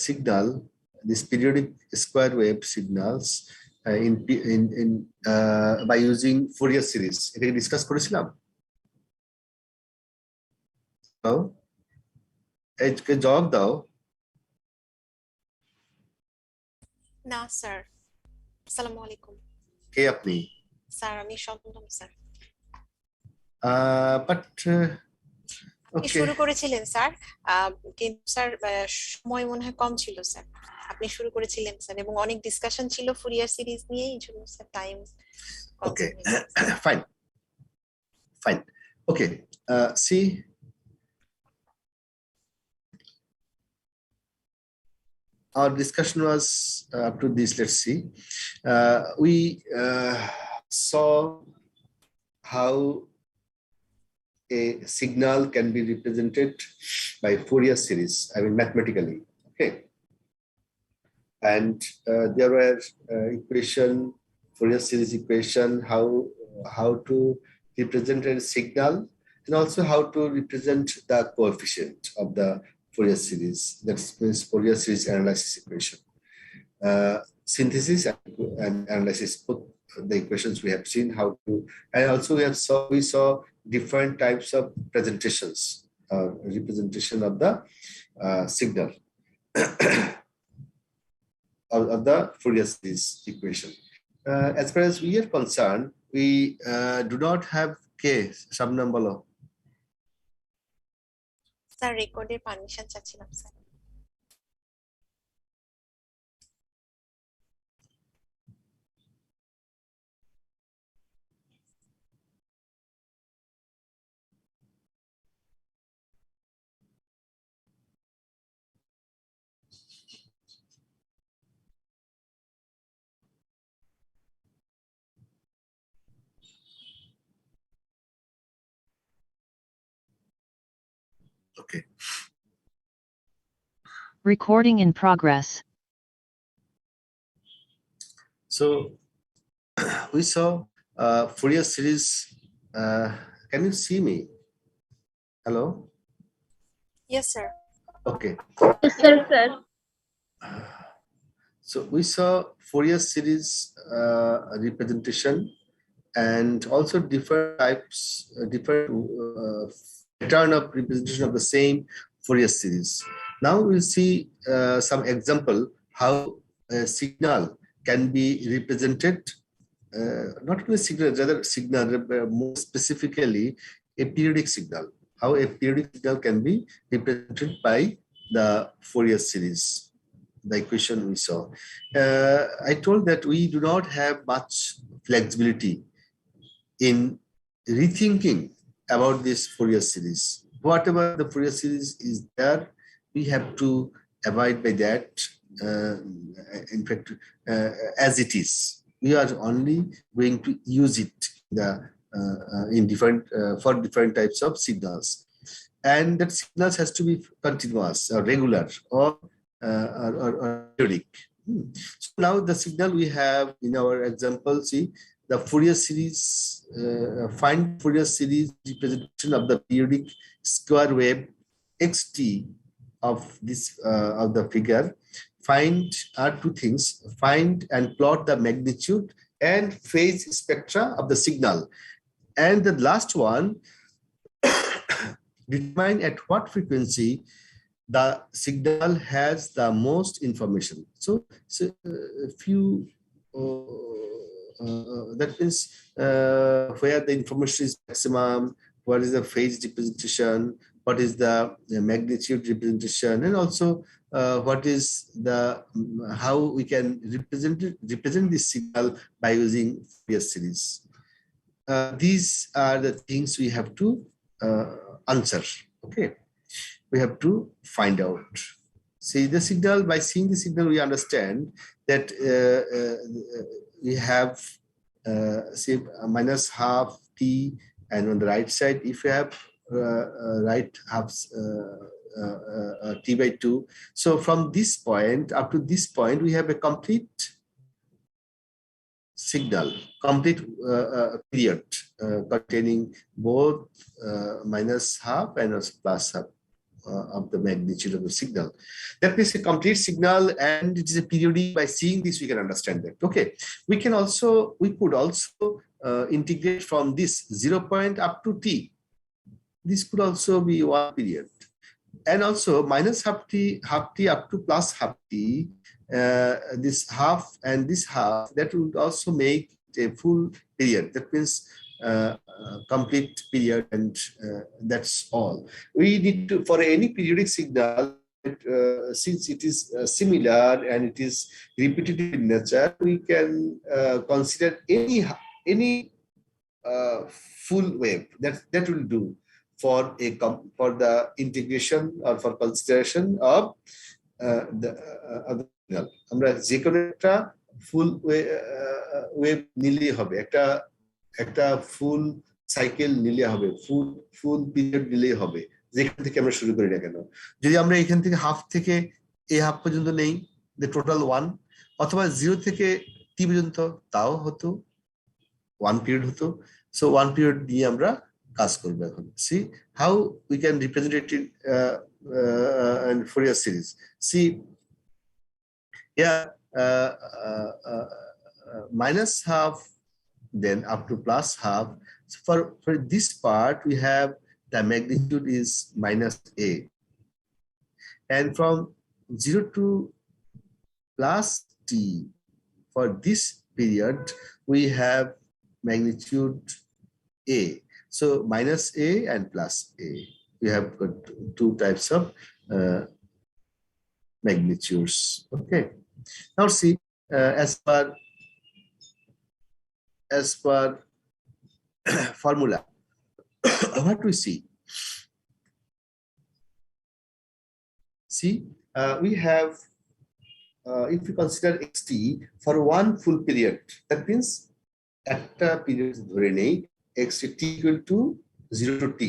signal, this periodic square wave signals by using Fourier series. এটাকে discuss করেছিলাম। এই জবাব দাও। না স্যার। আসসালামু আলাইকুম। কে আপনি? স্যার আমি সন্তান স্যার। বাট আপনি শুরু করেছিলেন স্যার, কিন্তু স্যার সময় মনে হয় কম ছিল স্যার। আপনি শুরু করেছিলেন স্যার এবং অনেক ডিসকাশন ছিল ফুরিয়ার সিরিজ নিয়ে, এই জন্য sir time. Okay, fine fine. Okay, see our discussion was up to this. Let's see. We saw how a signal can be represented by Fourier series, I mean mathematically. Okay, and there were Fourier series equation, how to represent a signal, and also how to represent the coefficient of the Fourier series. That means Fourier series analysis equation. Synthesis and analysis, both the equations we have seen how to, and also we saw different types of presentations, representation of the signal of the Fourier series equation. As far as we are concerned, we do not have K sub-number. Sir রেকর্ডের permission চাচ্ছিলাম sir. Okay. Recording in progress. So we saw Fourier series. Can you see me? Hello? Yes, sir. Okay. Yes, sir, sir. So we saw Fourier series representation, and also different types, different pattern of representation of the same Fourier series. Now we'll see some example how a signal can be represented, not only signal, rather signal, more specifically a periodic signal, how a periodic signal can be represented by the Fourier series, the equation we saw. I told that we do not have much flexibility in rethinking about this Fourier series. Whatever the Fourier series is there, we have to abide by that. In fact, as it is, we are only going to use it in different for different types of signals, and that signals has to be continuous or regular or periodic. So now the signal we have in our example, see the Fourier series, find Fourier series representation of the periodic square wave xt of this of the figure. Find two things: find and plot the magnitude and phase spectra of the signal, and the last one, determine at what frequency the signal has the most information. So if you that means where the information is maximum, what is the phase representation, what is the magnitude representation, and also what is the how we can represent this signal by using Fourier series. These are the things we have to answer. Okay, we have to find out. See the signal, by seeing the signal we understand that we have say minus half t, and on the right side if you have right half t by 2. So from this point up to this point we have a complete signal, complete period containing both minus half and plus half of the magnitude of the signal. That means a complete signal, and it is a periodic. By seeing this, we can understand that. Okay, we could also integrate from this 0 point up to t. This could also be one period, and also minus half t up to plus half t. This half and this half, that would also make a full period. That means complete period, and that's all. We need to, for any periodic signal, since it is similar and it is repetitive in nature, we can consider any full wave. That will do for the integration or for consideration of the signal. আমরা যে কোনো একটা ফুল wave নিলেই হবে, একটা full cycle নিলে হবে, ফুল period নিলেই হবে, যেখান থেকে আমরা শুরু করি না কেন। যদি আমরা এখান থেকে হাফ থেকে এই হাফ পর্যন্ত নেই, the total 1, অথবা 0 থেকে t পর্যন্ত, তাও হতো 1 পিরিয়ড হতো। সো 1 পিরিয়ড দিয়ে আমরা কাজ করব এখন। See how we can represent it in Fourier series. See, yeah, minus half, then up to plus half. So for this part, we have the magnitude is minus a, and from 0 to plus t, for this period, we have magnitude a. So minus a and plus a. We have got two types of magnitudes. Okay. Now see, as per formula, what we see? See, we have, if we consider xt for one full period, that means একটা period ধরে নেই xt t equal to 0 to t.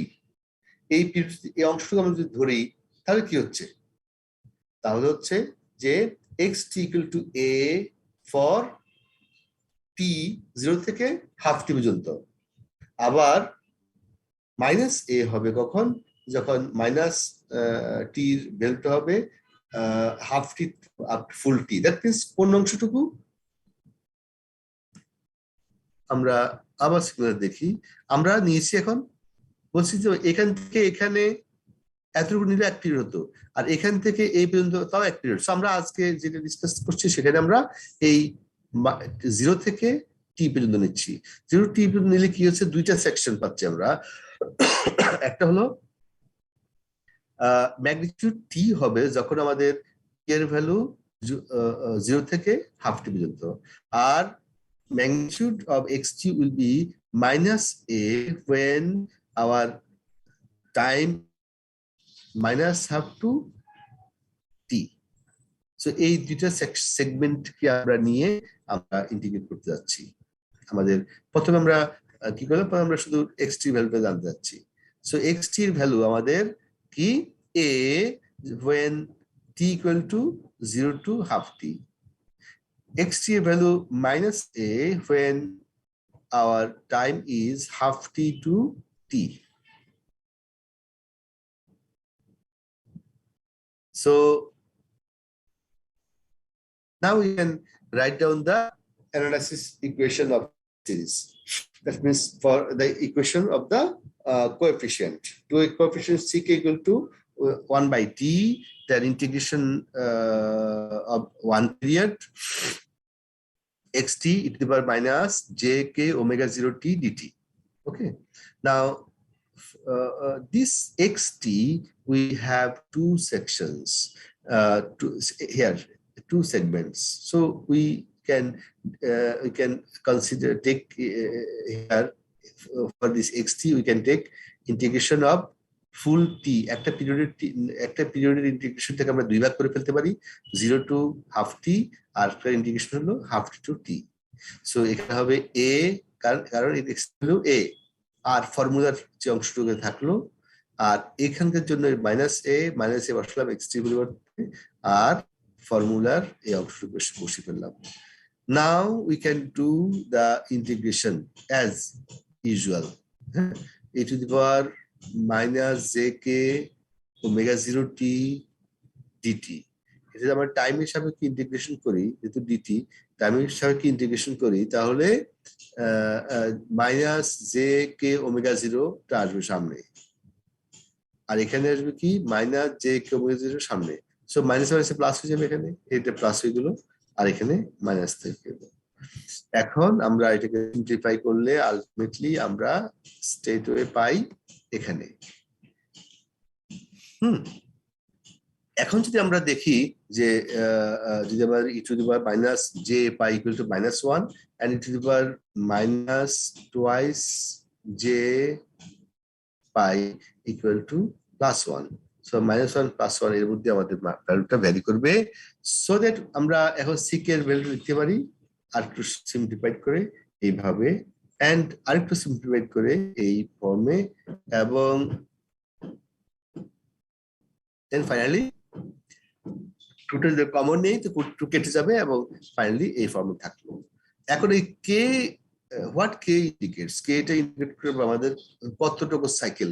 এই period, এই অংশটুকু আমরা যদি ধরি, তাহলে কি হচ্ছে? তাহলে হচ্ছে যে xt equal to a for t 0 থেকে হাফ t পর্যন্ত। আবার মাইনাস a হবে কখন? যখন মাইনাস t এর ভ্যালুটা হবে half t up full t। That means কোন অংশটুকু? আমরা আবার সিগন্যাল দেখি, আমরা নিয়েছি এখন, বলছি যে এখান থেকে এখানে এতটুকু নিলে 1 পিরিয়ড হতো, আর এখান থেকে এই পর্যন্ত তাও 1 পিরিয়ড। আমরা আজকে যেটা ডিসকাস করছি সেখানে আমরা এই 0 থেকে t পর্যন্ত নিচ্ছি। 0 t পর্যন্ত নিলে কি হচ্ছে, দুইটা সেকশন পাচ্ছি আমরা। একটা হলো ম্যাগনিটিউড t হবে যখন আমাদের এর ভ্যালু 0 থেকে হাফ t পর্যন্ত, আর magnitude of xt will be minus a when our time minus half to t. So এই দুইটা সেগমেন্ট কি আমরা নিয়ে আমরা ইন্টিগ্রেট করতে যাচ্ছি। আমাদের প্রথমে আমরা কি করলাম, আমরা শুধু xt ভ্যালুটা জানতে যাচ্ছি। সো xt এর ভ্যালু আমাদের কি, a when t equal to 0 to half t, xt value minus a when our time is half t to t. So now we can write down the analysis equation of series. That means for the equation of the coefficient, to a coefficient ck equal to 1 by t, then integration of one period xt e to the power minus jk omega 0 t dt. Okay, now this xt, we have two sections, two segments. So we can consider, take here for this xt, we can take integration of ফুল টি, একটা পিরিয়ডের integration থেকে আমরা দুই ভাগ করে ফেলতে পারি, 0 to half t, আর ইন্টিগ্রেশন হলো half t to t। So এখানে হবে a, কারণ x হলো a, আর ফর্মুলার যে অংশটুকু থাকলো, আর এখানকার জন্য মাইনাস a বসালাম xt পরিবর্তে, আর ফর্মুলার এই অংশটুকু বসিয়ে ফেললাম। Now we can do the integration as usual, a to the power minus jk omega 0t dt। এটা যদি আমরা টাইমের সাপেক্ষে ইন্টিগ্রেশন করি, যেহেতু ডিটি টাইমের সাপেক্ষে ইন্টিগ্রেশন করি, তাহলে মাইনাস জে কে ওমেগা 0টা আসবে সামনে, আর এখানে আসবে কি মাইনাস জে কে ওমেগা 0 সামনে। সো মাইনাস মাইনাসে প্লাস হয়ে যাবে, এখানে এটা প্লাস হয়ে গেল, আর এখানে মাইনাস থেকে গেল। এখন আমরা এটাকে সিম্পলিফাই করলে আলটিমেটলি আমরা স্টেট ওয়ে পাই এখানে। এখন যদি আমরা দেখি যে যদি আমরা E to the power minus J pi equal to -1 and E to the power minus twice J pi equal to +1, so -1 +1 এর মধ্যে আমাদের ভ্যালুটা ভ্যারি করবে, সো দ্যাট আমরা এখন সিক এর ভ্যালু লিখতে পারি আর একটু সিম্পলিফাইড করে এইভাবে, এন্ড আরেকটু সিম্পলিফাইড করে এই ফর্মে, এবং দেন ফাইনালি টোটাল যে কমন নেই তো টু কেটে যাবে, এবং ফাইনালি এই ফর্মে থাকলো। এখন এই কে, হোয়াট কে ইন্ডিকেটস, কে এটা ইন্ডিকেট করবে আমাদের কতটুকু সাইকেল,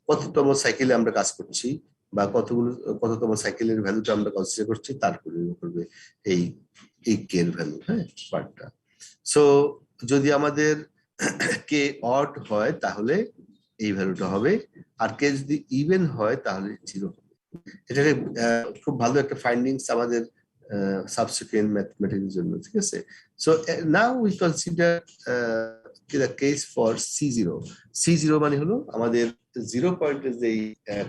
কততম সাইকেলে আমরা কাজ করছি, বা কততম সাইকেলের ভ্যালুটা আমরা কনসিডার করছি, তার উপর নির্ভর করবে এই কে এর ভ্যালু, হ্যাঁ পার্টটা। সো যদি আমাদের কে অড হয় তাহলে এই ভ্যালুটা হবে, আর কে যদি ইভেন হয় তাহলে 0 হবে। এটাকে খুব ভালো একটা ফাইন্ডিংস আমাদের সাবসিকুয়েন্ট ম্যাথমেটিক্সের জন্য, ঠিক আছে। So now we consider the case for C0 মানে হলো আমাদের 0 পয়েন্টের যে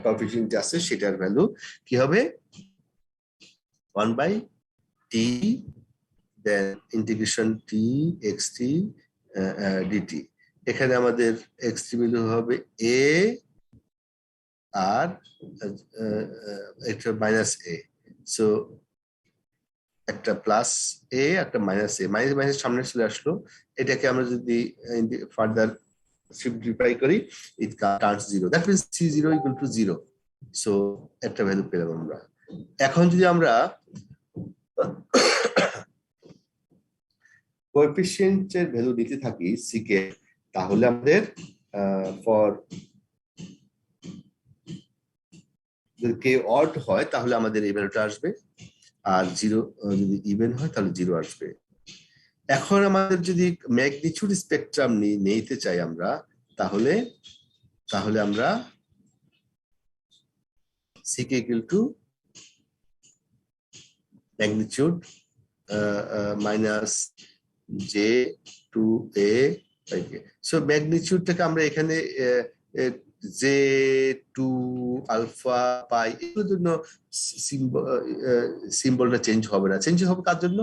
কোএফিসিয়েন্ট আছে সেটার ভ্যালু কি হবে 1/t দেন ইন্টিগ্রেশন t xt dt। এখানে আমাদের xt ভ্যালু হবে a আর একটা -a, সো একটা প্লাস এ একটা মাইনাস এ, মাইনাস মাইনাস সামনে চলে আসলো, এটাকে আমরা যদি ফার্দার সিম্পলিফাই করি it turns 0, that means C0 equal to 0, so একটা ভ্যালু পেলাম আমরা। এখন যদি আমরা কোএফিসিয়েন্টের ভ্যালু দিতে থাকি সিকে, তাহলে আমাদের ফর যদি কে অড হয় তাহলে আমাদের এই ভ্যালুটা আসবে, আর 0 যদি ইভেন হয় তাহলে 0 আসবে। এখন আমাদের যদি ম্যাগনিটিউড স্পেকট্রাম নিতে চাই আমরা, তাহলে আমরা C K equal to magnitude minus J two A by K. So ম্যাগনিটিউডটাকে আমরা এখানে জে টু আলফা পাই এগুলোর জন্য সিম্বলটা চেঞ্জ হবে না, চেঞ্জ হবে কার জন্য,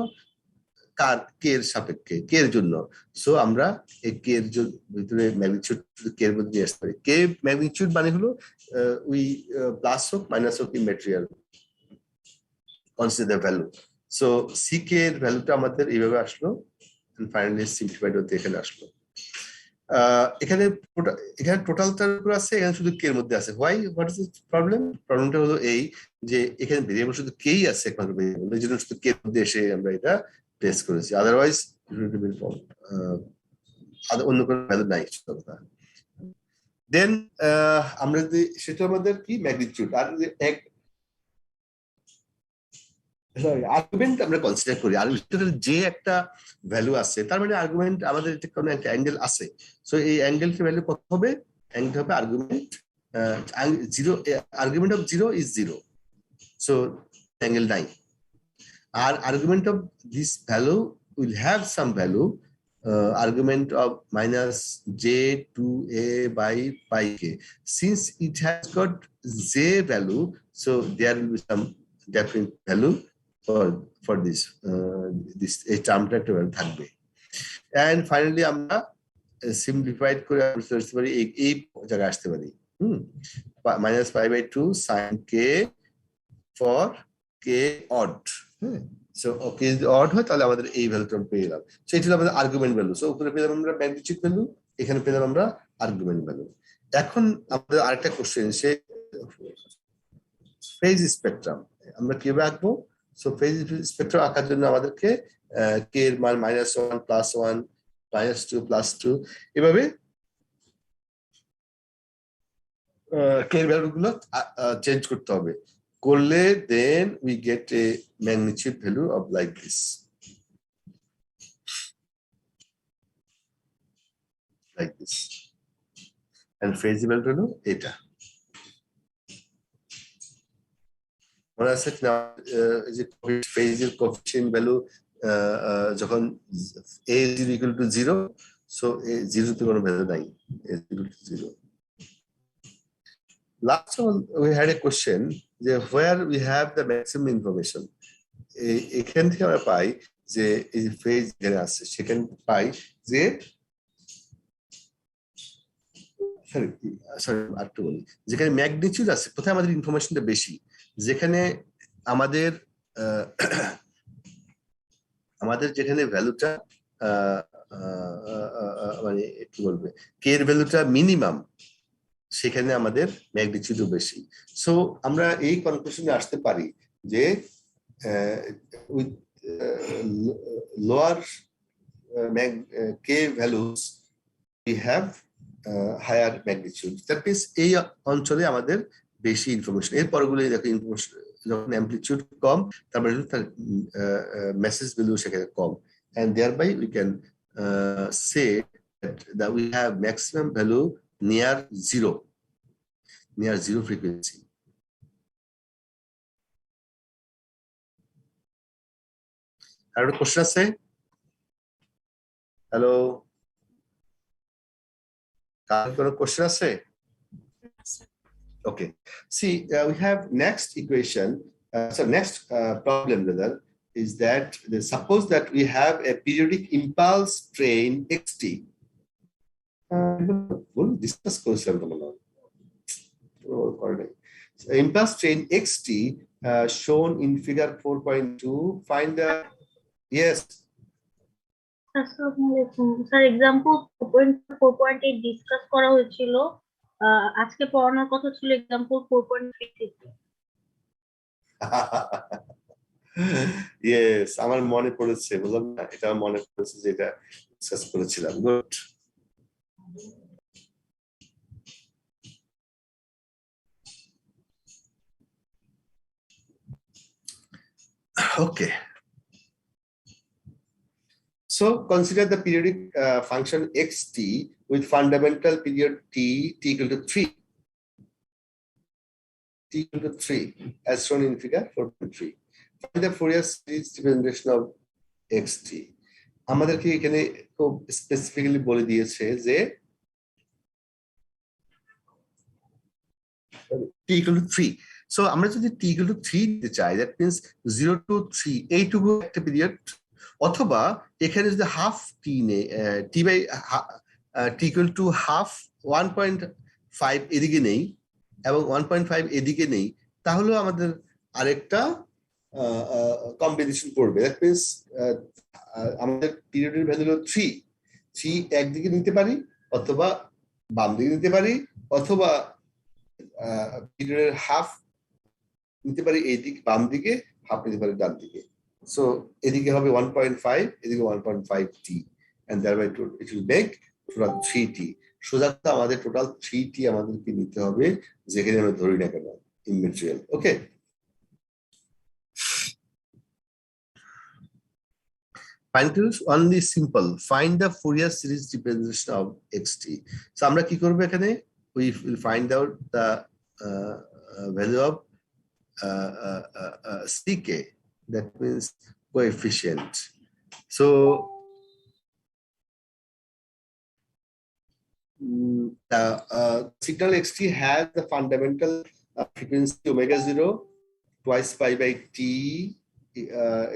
কার কে এর সাপেক্ষে, কে এর জন্য। সো আমরা এই কে এর ভিতরে ম্যাগনিটিউড কে এর মধ্যে আসতে পারি। কে ম্যাগনিটিউড মানে হলো উই প্লাস হোক মাইনাস হোক immaterial consider value. So C K এর ভ্যালুটা আমাদের এইভাবে আসলো, ফাইনালি সিম্পলিফাইড হতে এখানে আসলো। এখানে টোটাল টার্ম আছে, এখানে শুধু কে এর মধ্যে আছে। What is the problem? প্রবলেমটা হলো এই যে এখানে ভেরিয়েবল শুধু কেই আছে একমাত্র ভেরিয়েবল, এই জন্য শুধু কে এর মধ্যে এসে আমরা এটা টেস্ট করেছি, আদারওয়াইজ অন্য কোনো ভ্যালু নাই। দেন আমরা যদি সেটা আমাদের কি ম্যাগনিটিউড, আর এক আর্গুমেন্ট আমরা কনসিডার করি, আর যে একটা ভ্যালু আছে তার মানে আর্গুমেন্ট আমাদের কোনো একটা অ্যাঙ্গেল আছে। সো এই অ্যাঙ্গেলটার ভ্যালু কত হবে? অ্যাঙ্গেল হবে argument 0, argument of 0 is 0, so angle 9, আর argument of this value will have some value, argument of minus j to a by pi k. Since it has got j value, so there will be some definite value for this এই টার্মটা একটা value থাকবে। And finally আমরা simplified করে আসতে পারি, এই জায়গায় আসতে পারি -π/2 sin k for k odd। So okay যদি অড হয় তাহলে আমাদের এই ভ্যালুটা পেয়ে গেলাম। সো এটা হলো আমাদের আর্গুমেন্ট ভ্যালু। সো উপরে পেলাম আমরা ম্যাগনিটিউড ভ্যালু, এখানে পেলাম আমরা আর্গুমেন্ট ভ্যালু। এখন আমাদের আরেকটা কোশ্চেন, সে ফেজ স্পেকট্রাম আমরা কিভাবে আঁকবো? সো ফেজ স্পেকট্রাম আঁকার জন্য আমাদেরকে কে এর মান -1 +1 -2 +2 এভাবে কে এর ভ্যালুগুলো চেঞ্জ করতে হবে, করলে then we get a magnitude value of like this, like this, and phase value হলো এটা। মনে আছে কিনা এই যে ফেজের কোএফিশিয়েন্ট ভ্যালু যখন a is equal to 0, so a 0 তে কোনো ভ্যালু নাই, a is equal to 0. Last one we had a question যে where we have the maximum information, এখান থেকে আমরা পাই যে এই যে ফেজ যেখানে আছে সেখানে পাই যে সরি আরেকটু বলি, যেখানে ম্যাগনিটিউড আছে কোথায় আমাদের ইনফরমেশনটা বেশি, যেখানে আমাদের আমাদের যেখানে ভ্যালুটা মানে কি বলবে কে এর ভ্যালুটা মিনিমাম, সেখানে আমাদের ম্যাগনিটিউডও বেশি। সো আমরা এই কনক্লুশনে আসতে পারি যে with lower K values we have higher magnitude, that means এই অঞ্চলে আমাদের বেশি ইনফরমেশন। এর পরগুলো দেখো ইনফরমেশন যখন অ্যামপ্লিটিউড কম তারপরে তার মেসেজ ভ্যালু সেখানে কম, and thereby we can say that we have maximum value near zero frequency. আর একটা কোশ্চেন আছে? হ্যালো, কার কোনো কোশ্চেন আছে? Okay, see, we have next equation, next problem rather, is that suppose that we have a periodic impulse train xt. Discuss impulse train xt shown in figure 4.2. Find the yes. আসসালামু sir, example 4.8 discuss করা হয়েছিল, আজকে পড়ানোর কথা ছিল example 4.3 থেকে। Yes, আমার মনে পড়েছে, বললাম না, এটা মনে পড়েছে যে এটা ডিসকাস করেছিলাম। Good. Okay. So consider the periodic function xt with fundamental period t equal to 3. T equal to 3 as shown in figure 4.3. Find the Fourier series representation of xt. আমাদেরকে এখানে খুব স্পেসিফিক্যালি বলে দিয়েছে যে t equal to 3. So আমরা যদি t equal to 3 দিতে চাই, that means 0 to 3 এইটুকু একটা পিরিয়ড, অথবা এখানে যদি হাফ টি নেই, T by T equal to half 1.5 এদিকে নেই এবং 1.5 এদিকে নেই, তাহলেও আমাদের আরেকটা কম্বিনেশন করবে। দ্যাট মিনস আমাদের পিরিয়ডের ভ্যালু হলো 3 একদিকে নিতে পারি, অথবা বাম দিকে নিতে পারি, অথবা পিরিয়ডের হাফ নিতে পারি এই দিক বাম দিকে, হাফ নিতে পারি ডান দিকে। So এদিকে হবে 1.5, এদিকে 1.5t, and thereby it will make total 3t. Sojat আমাদের টোটাল 3t আমাদেরকে নিতে হবে, যেখানে আমরা ধরি না কেন immaterial. Okay, only simple. Find the Fourier series representation of xt. So আমরা কি করব এখানে? We will find out the value of ck, that means coefficient. So the signal xt has the fundamental frequency omega 0 twice pi by t,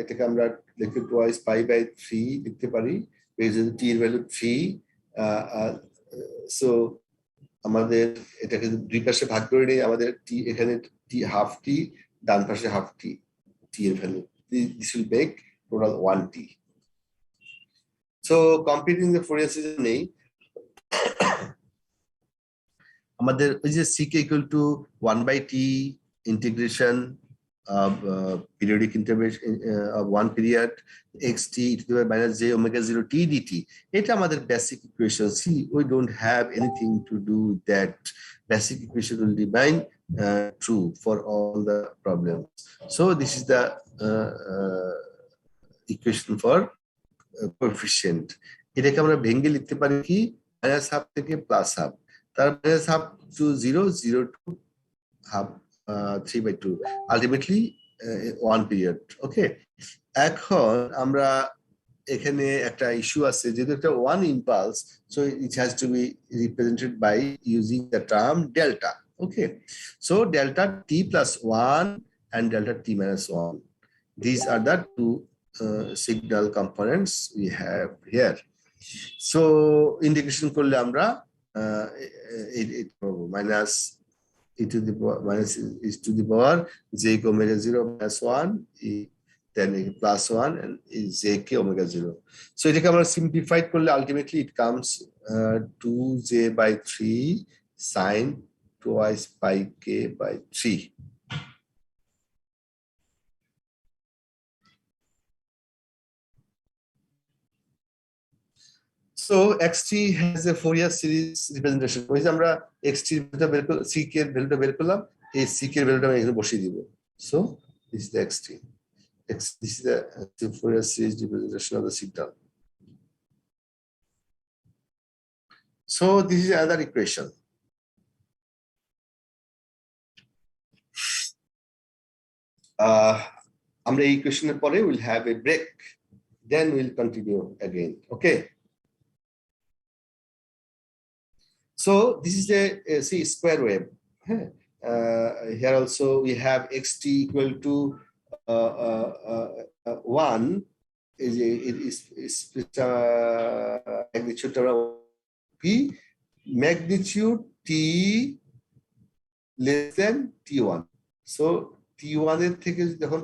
এটাকে আমরা লিখি twice pi by 3 লিখতে পারি, যেহেতু t এর ভ্যালু 3। সো আমাদের এটাকে দুই পাশে ভাগ করে নিই, আমাদের t এখানে t হাফ t, ডান পাশে হাফ t, t এর value, this will make total 1t. So computing the Fourier series নেই, আমাদের ওই যে ck equal to 1/t integration of periodic intervention of one period xt e to the power minus j omega 0 t dt, এটা আমাদের basic equation. See, we don't have anything to do with that. basic equation will remain true for all the problems. So this is the equation for coefficient. এটাকে আমরা ভেঙে লিখতে পারি কি minus half থেকে plus half, তার minus half to 0, 0 to half 3/2, ultimately 1 period. Okay, এখন আমরা এখানে একটা ইস্যু আছে, যেহেতু একটা 1 impulse, so it has to be represented by using the term delta. Okay, so delta t plus 1 and delta t minus 1, these are the two signal components we have here. So integration করলে আমরা minus e to the power minus is to the power j omega 0 minus 1 then plus 1 and is jk omega 0. So এটাকে আমরা simplified করলে ultimately it comes 2j by 3 sin twice pi k by 3. So xt has a Fourier series representation. ওই যে আমরা xt ভ্যালুটা বের করলাম, ck এর ভ্যালুটা বের করলাম, এই ck এর ভ্যালুটা আমি এখানে বসিয়ে দিব। So this is the xt. This is the Fourier series representation of the signal. So this is another equation. আমরা এই ইকুয়েশনের পরে we'll have a break, then we'll continue again. Okay. So this is a square wave. Here also we have xt equal to 1 is magnitude p, magnitude t less than t1. So t1 এর থেকে যখন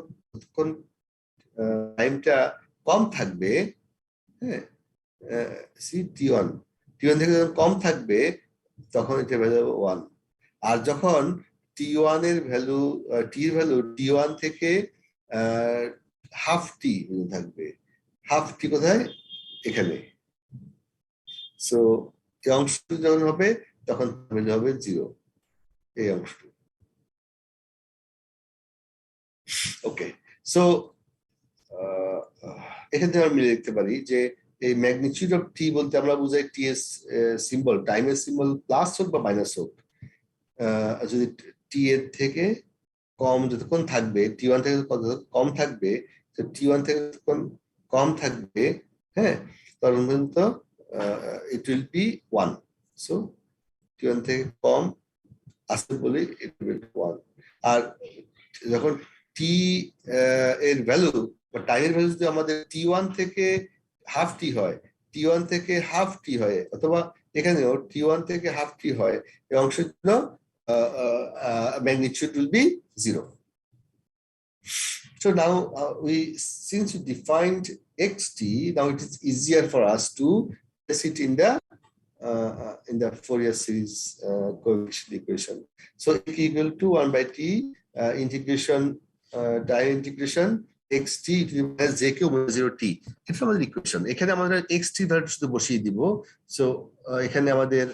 টাইমটা কম থাকবে, হ্যাঁ, t1 থেকে যখন কম থাকবে তখন এটা ভ্যালু হবে 1, আর যখন t1 এর ভ্যালু t1 থেকে হাফ টি থাকবে, হাফ টি কোথায়, এখানে। সো এই অংশটি যখন হবে তখন ভ্যালু হবে 0, এই অংশটি। ওকে, সো এখান থেকে আমরা মিলে লিখতে পারি যে এই ম্যাগনিটিউড অফ টি বলতে আমরা বুঝাই টি এর সিম্বল, টাইমের সিম্বল প্লাস হোক বা মাইনাস হোক, যদি টি এর থেকে কম যতক্ষণ থাকবে, t1 থেকে কম থাকবে, তো t1 থেকে যতক্ষণ কম থাকবে, হ্যাঁ, তখন পর্যন্ত it will be 1. So t1 থেকে কম আসতে বলি it will be 1, আর যখন t এর ভ্যালু বা টাইমের ভ্যালু যদি আমাদের t1 থেকে হাফ টি হয়, t1 থেকে হাফ টি হয়, অথবা এখানেও t1 থেকে হাফ টি হয়, এই অংশের জন্য magnitude will be 0. So now since we defined xt, now it is easier for us to place it in the Fourier series coefficient equation. So x equal to 1 by t integration time integration xt plus jk omega 0 t. এটা আমাদের equation. এখানে আমাদের xt value শুধু বসিয়ে দিব। So এখানে আমাদের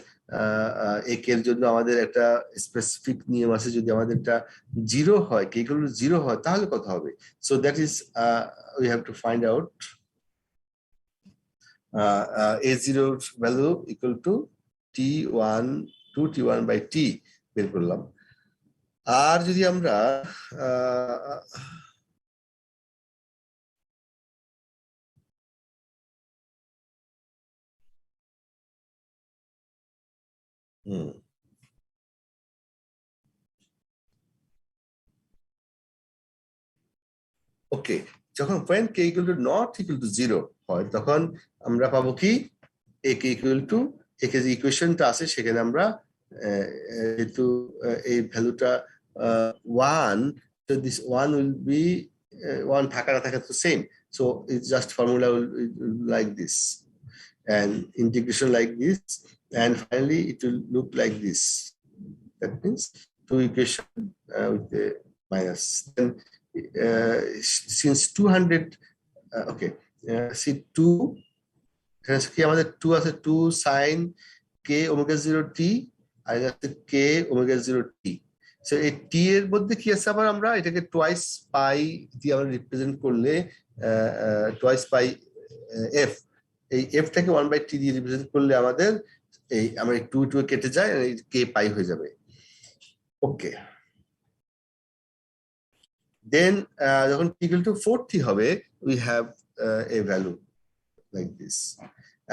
এক এর জন্য আমাদের একটা স্পেসিফিক নিয়ম আছে, যদি আমাদের এটা 0 হয়, কে ইকুয়াল টু 0 হয়, তাহলে কত হবে? So that is we have to find out a0 value equal to t1 to t1 by t বের করলাম। আর যদি আমরা ওকে, যখন when k equal to not equal to 0 হয়, তখন আমরা পাবো কি a k equal to a যে ইকুয়েশনটা আছে সেখানে আমরা যেহেতু এই ভ্যালুটা 1, so this 1 will be 1 থাকা না থাকা তো same, so it's just formula will like this and integration like this, and finally it will look like this. That means two equation with the minus. Then since 200 okay, see 2 কি আমাদের 2 আছে, 2 sin k omega 0 t, আর আছে কে omega 0 টি। So এই টি এর মধ্যে কি আছে, আবার আমরা এটাকে টোয়াইস পাই দিয়ে আমরা রিপ্রেজেন্ট করলে টোয়াইস পাই এফ, এই এফটাকে 1/t দিয়ে রিপ্রেজেন্ট করলে আমাদের এই আমরা 2 2 কেটে যায়, এই কে পাই হয়ে যাবে। ওকে, দেন যখন t equal to 40 হবে, we have a value like this,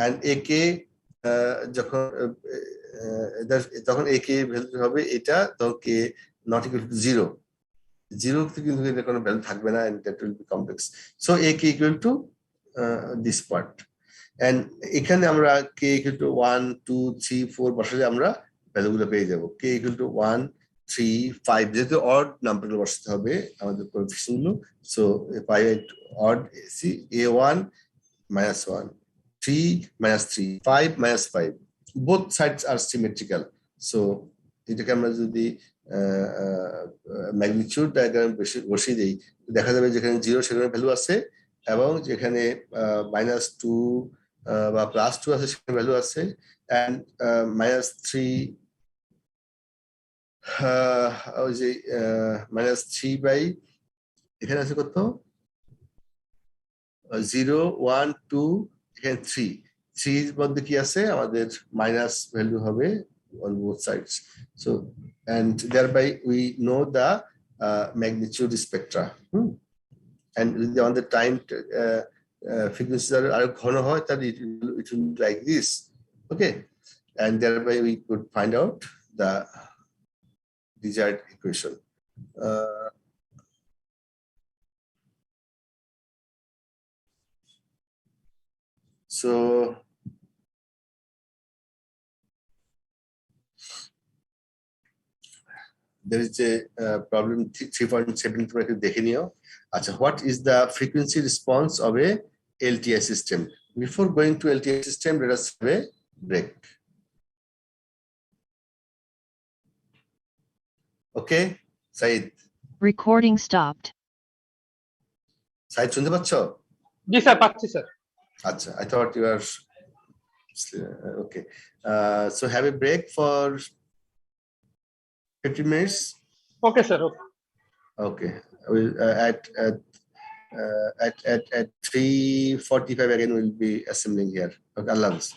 and ak যখন তখন ak ভ্যালু হবে এটা, তখন k not equal to 0, 0 কিন্তু এর কোনো ভ্যালু থাকবে না, and that will be complex. So ak equal to this part, and এখানে আমরা k equal to 1 2 3 4 বসালে আমরা ভ্যালুগুলো পেয়ে যাব। k equal to 1 3 5, যেহেতু অড নাম্বারগুলো বসাতে হবে আমাদের কোএফিসিয়েন্ট গুলো, সো 5 অড সি a1 minus 1 3 minus 3 5 minus 5, both sides are symmetrical. So এটাকে আমরা যদি ম্যাগনিটিউড ডায়াগ্রাম বসিয়ে দিই, দেখা যাবে যেখানে 0 সেখানে ভ্যালু আছে, এবং যেখানে -2 বা +2 আছে সেখানে ভ্যালু আছে, and -3 ওই যে -3 বাই এখানে আছে কত 0 1 2, এখানে 3 এর মধ্যে কি আছে আমাদের মাইনাস ভ্যালু হবে on both sides. So and thereby we know the magnitude spectra. And on the time frequencies are ঘন হয়, that it will be like this. Okay, and thereby we could find out the desired equation. So there is a problem 3.7 তোমরা একটু দেখে নিও। আচ্ছা, what is the frequency response of a LTI system? Before going to LTI system, let us have a break. Okay, Said. Recording stopped. Said, শুনতে পাচ্ছ? জি sir, পাচ্ছি sir. আচ্ছা, I thought you are okay. So have a break for 15 minutes. Okay sir, okay. Okay, we'll at 3:45 again we'll be assembling here. Okay, Allah Hafiz.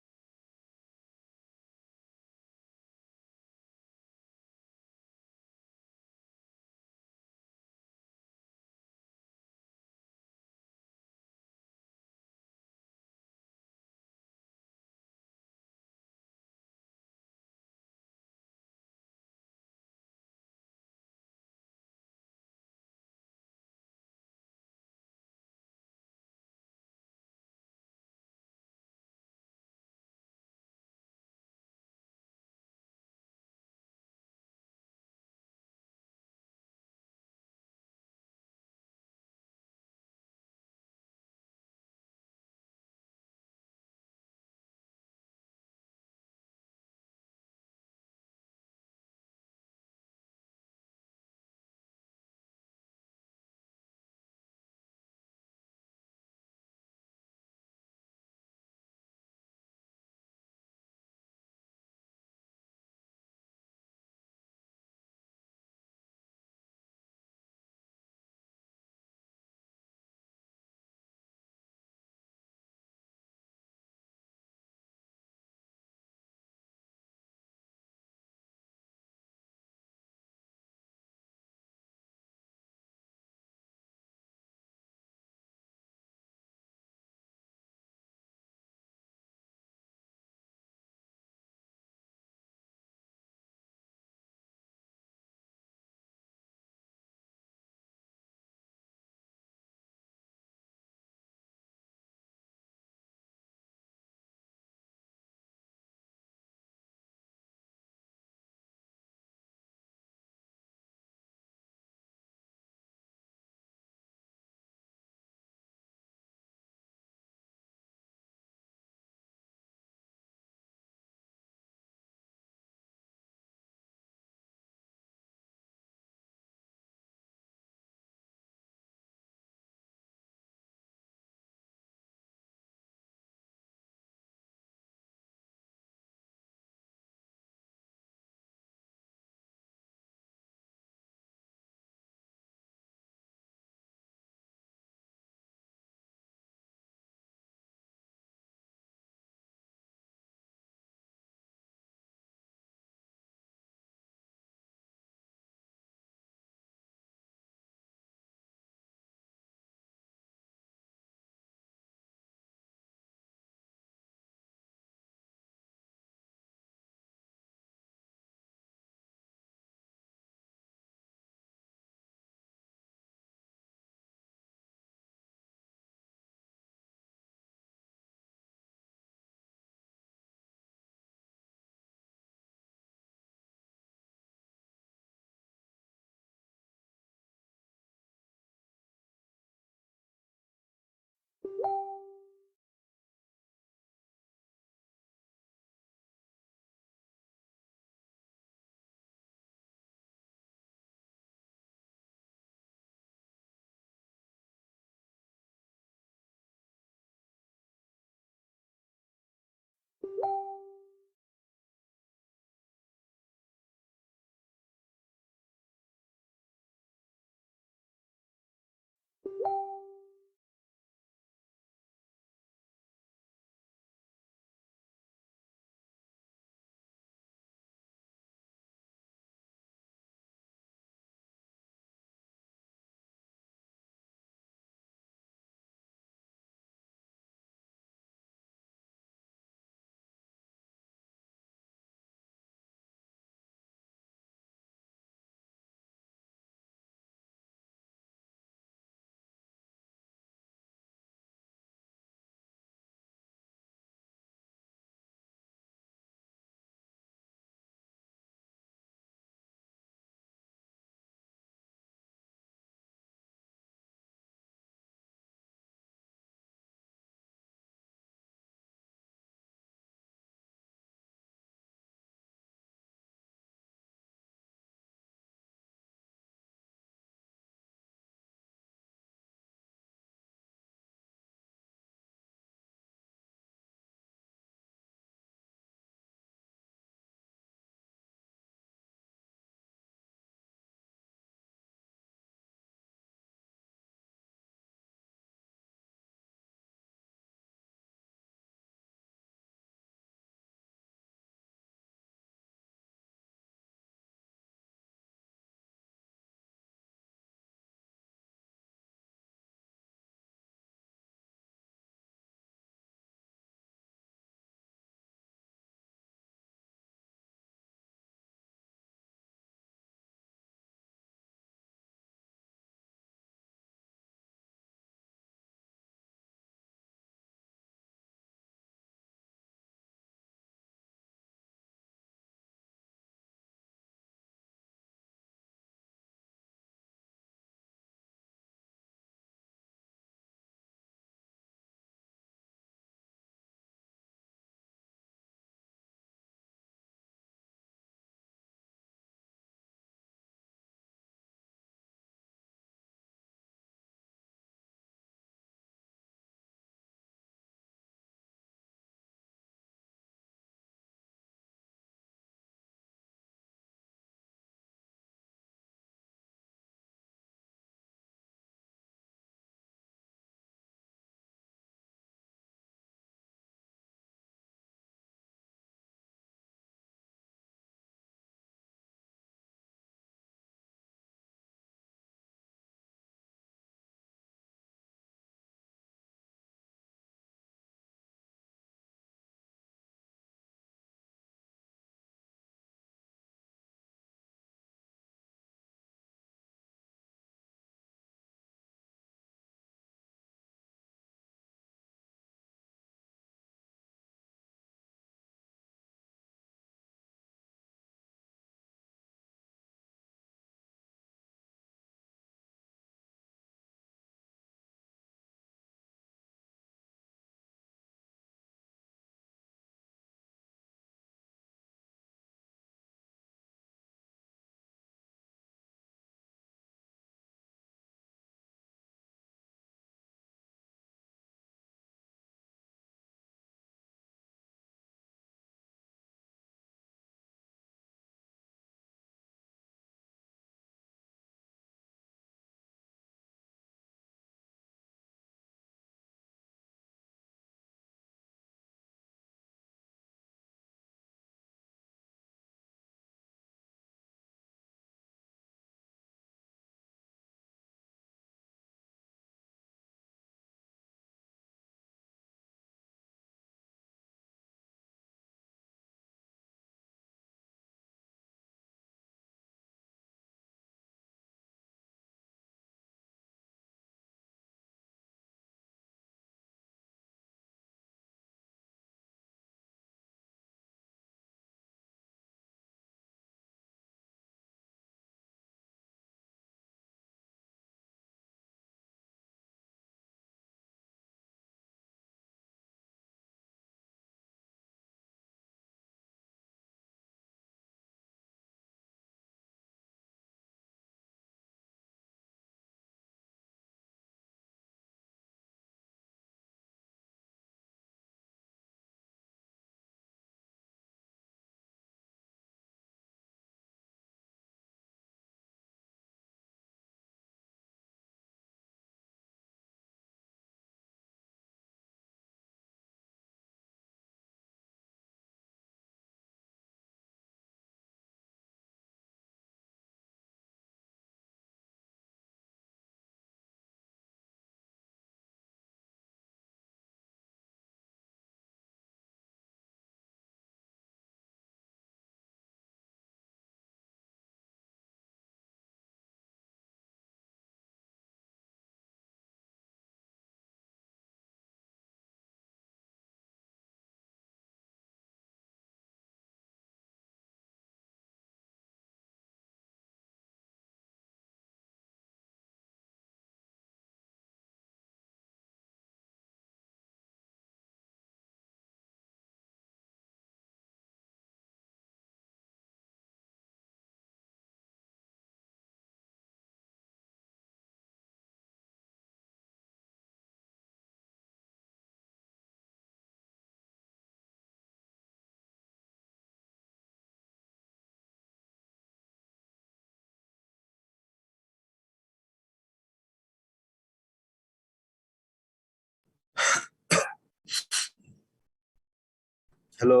Hello,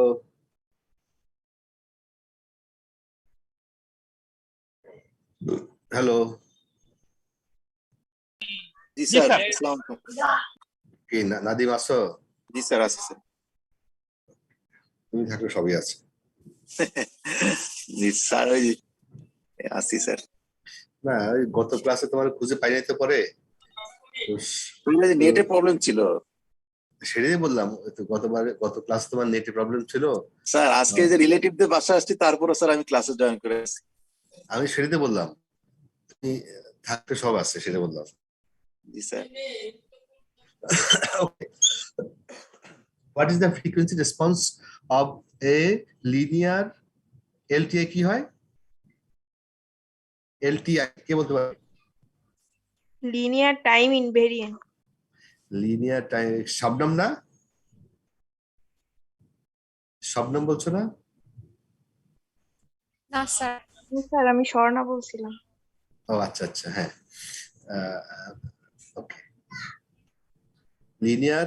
hello, G G sir, sir. আসসালামু আলাইকুম। কি নাদিম আছো? জি sir, আছি sir. তুমি থাকলে সবই আছে। জি sir, ওই আছি স্যার। না, ওই গত ক্লাসে তোমার খুঁজে পাই নাই তো পরে নেটে প্রবলেম ছিল সেটাই বললাম, তো গত ক্লাস তোমার নেটে প্রবলেম ছিল। স্যার। আজকে যে রিলেটিভদের বাসা আসছি, তারপরে স্যার আমি ক্লাসে জয়েন করে আছি। আমি সেটাতে বললাম তুমি থাকতে সব আছে, সেটা বললাম। জি sir. Okay. What is the frequency response of a linear LTI? কি হয় LTI? কে বলতে পারে? Linear time invariant. Linear time. Shabnam না? শবনম বলছো না? না স্যার, স্যার আমি স্বর্ণা বলছিলাম। ও আচ্ছা আচ্ছা, হ্যাঁ। ওকে, linear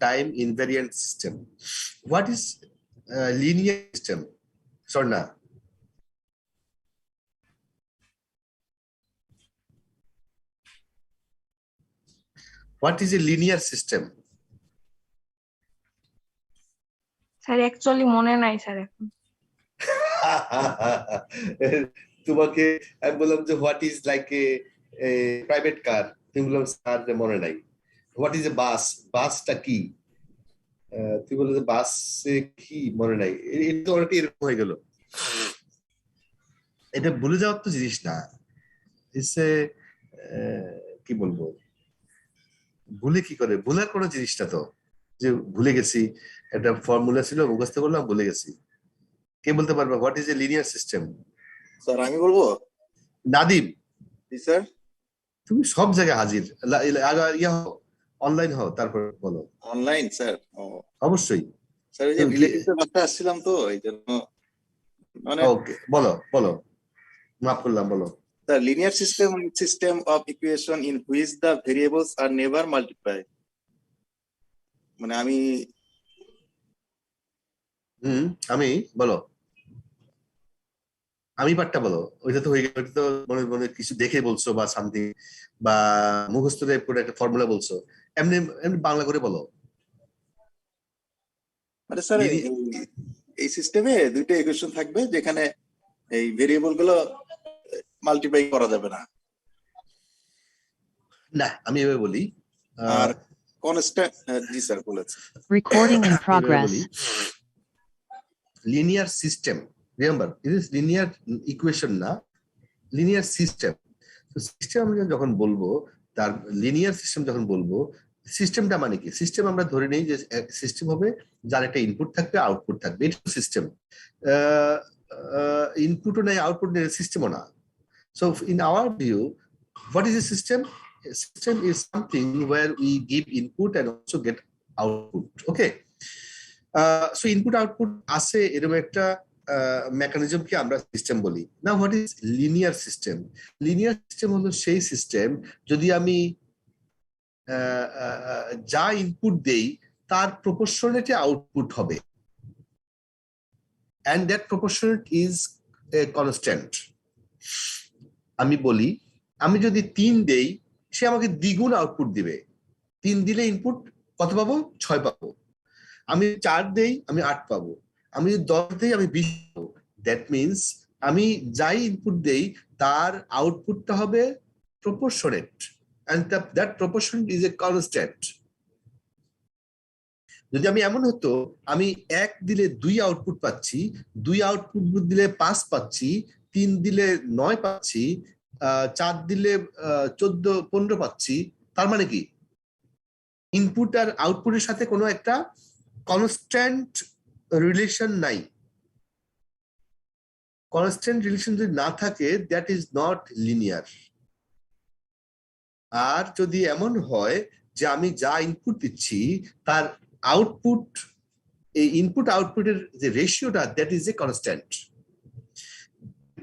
time invariant system. What is linear system? Sorna. What is a linear system? Sir actually মনে নাই স্যার এখন। তোমাকে আমি বললাম যে what is like a private car, তুমি বললাম স্যার মনে নাই। হোয়াট ইজ এ বাস, বাসটা কি? তুই বললো যে বাস কি মনে নাই। এটা অনেকটা এরকম হয়ে গেল। এটা ভুলে যাওয়ার তো জিনিস না। ইসে কি বলবো, ভুলে কি করে, ভুলার কোনো জিনিসটা তো, যে ভুলে গেছি একটা ফর্মুলা ছিল মুখস্থ করলাম ভুলে গেছি। কে বলতে পারবে what is a linear system? Sir আমি বলবো। নাদিম, জি স্যার। তুমি সব জায়গায় হাজির। অনলাইন হও, তারপর বলো। Online sir? ও অবশ্যই। স্যার, ওই যে রিলেটিভদের বাসা আসছিলাম তো, এই জন্য মানে। ওকে, বলো বলো, মাফ করলাম, বলো। The linear system of equation in which the variables are never multiplied. মানে আমি আমি বলো, আমি পারটা বলো। ওইটা তো হয়ে গেল, ওইটা তো মনে মনে কিছু দেখে বলছো বা সামথিং, বা মুখস্থ করে একটা ফর্মুলা বলছো। এমনি এমনি বাংলা করে বলো। মানে স্যার, এই সিস্টেমে দুইটা ইকুয়েশন থাকবে, যেখানে এই ভেরিয়েবল গুলো মাল্টিপ্লাই করা যাবে না। না, আমি এভাবে বলি। আর কনস্ট্যান্ট। জি স্যার, বলেছেন। Recording in এভাবে progress. বলি, linear system, remember it is linear equation না, লিনিয়ার সিস্টেম। তো সিস্টেম আমরা যখন বলবো, তার লিনিয়ার সিস্টেম যখন বলবো, সিস্টেমটা মানে কি? সিস্টেম আমরা ধরে নেই যে সিস্টেম হবে যার একটা ইনপুট থাকবে আউটপুট থাকবে, এটা সিস্টেম। ইনপুটও নেই আউটপুট নেই, সিস্টেমও না। So in our view, what is a system? A system is something where we give input and also get output. Okay. So input output আছে এরকম একটা মেকানিজমকে আমরা সিস্টেম বলি। না, what is linear system? Linear system হলো সেই system যদি আমি যা ইনপুট দেই তার প্রপোর্শনেটে আউটপুট হবে, and that proportionate is a constant. আমি বলি, আমি যদি 3 দেই, সে আমাকে দ্বিগুণ আউটপুট দিবে। 3 দিলে ইনপুট কত পাবো? 6 পাবো। আমি 4 দেই, আমি 8 পাবো। আমি 10 দেই, আমি 20 পাবো। দ্যাট মিনস আমি যাই ইনপুট দেই তার আউটপুটটা হবে proportionate, and that proportion is a constant. যদি আমি এমন হতো আমি 1 দিলে 2 আউটপুট পাচ্ছি, 2 আউটপুট দিলে 5 পাচ্ছি, 3 দিলে 9 পাচ্ছি, 4 দিলে 14 15 পাচ্ছি, তার মানে কি ইনপুট আর আউটপুটের সাথে কোনো একটা কনস্ট্যান্ট রিলেশন নাই। কনস্ট্যান্ট রিলেশন যদি না থাকে, দ্যাট ইজ নট লিনিয়ার। আর যদি এমন হয় যে আমি যা ইনপুট দিচ্ছি তার আউটপুট, এই ইনপুট আউটপুটের যে রেশিওটা, দ্যাট ইজ এ কনস্ট্যান্ট,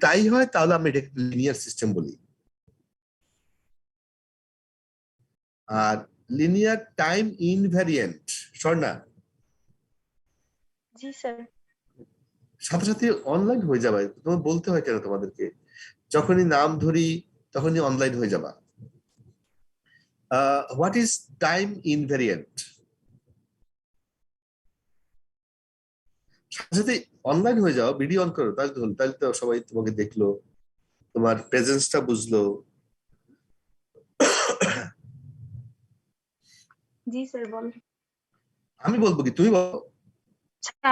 তাই হয়, তাহলে আমরা এটা লিনিয়ার সিস্টেম বলি। আর লিনিয়ার টাইম ইনভ্যারিয়েন্ট, স্বর্ণা, জি স্যার। সাথে সাথে অনলাইন হয়ে যাবে, তোমার বলতে হয় কেন তোমাদেরকে? যখনই নাম ধরি তখনই অনলাইন হয়ে যাবা। What is time invariant? সাথে সাথে অনলাইন হয়ে যাও, ভিডিও অন করো, তাহলে তো সবাই তোমাকে দেখলো, তোমার প্রেজেন্সটা বুঝলো। জি স্যার বল। আমি বলবো কি তুমি বলো?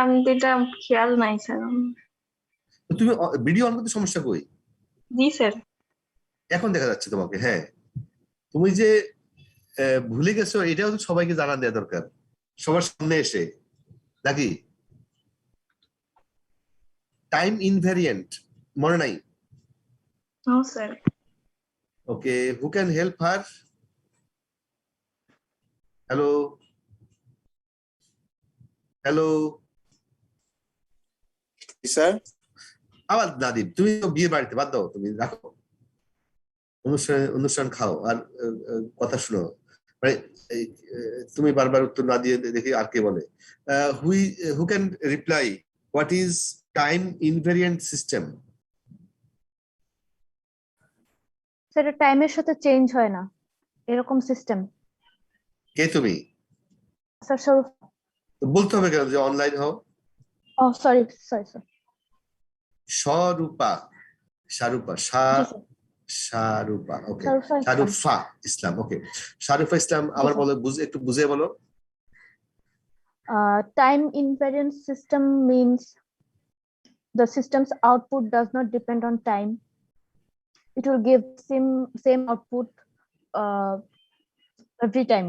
আমি তো এটা খেয়াল নাই স্যার। তুমি ভিডিও অন করতে সমস্যা কই? জি স্যার। এখন দেখা যাচ্ছে তোমাকে। হ্যাঁ, তুমি যে ভুলে গেছো এটাও তো সবাইকে জানান দেওয়া দরকার, সবার সামনে এসে, নাকি? টাইম ইনভ্যারিয়েন্ট মনে নাই? No sir. Okay, who can help her? Hello hello. Sir আবার নাদিম, তুমি তো বিয়ে বাড়িতে, বাদ দাও, তুমি রাখো, অনুষ্ঠান খাও আর কথা শুনো। মানে তুমি বারবার উত্তর না দিয়ে দেখি আর কে বলে। Who can reply what is time invariant system? সেটা টাইমের সাথে চেঞ্জ হয় না, এরকম সিস্টেম। কে তুমি? স্যার স্বরূপ। বলতে হবে কেন যে অনলাইন হও? ও সরি সরি স্যার। স্বরূপা, শারুপা, জি স্যার। শারুপা, ওকে। শারুফা ইসলাম। শারুফা ইসলাম, ওকে। শারুফা ইসলাম, আবার বলো, একটু বুঝে বলো। Time invariant system means the system's output does not depend on time. It will give same output every time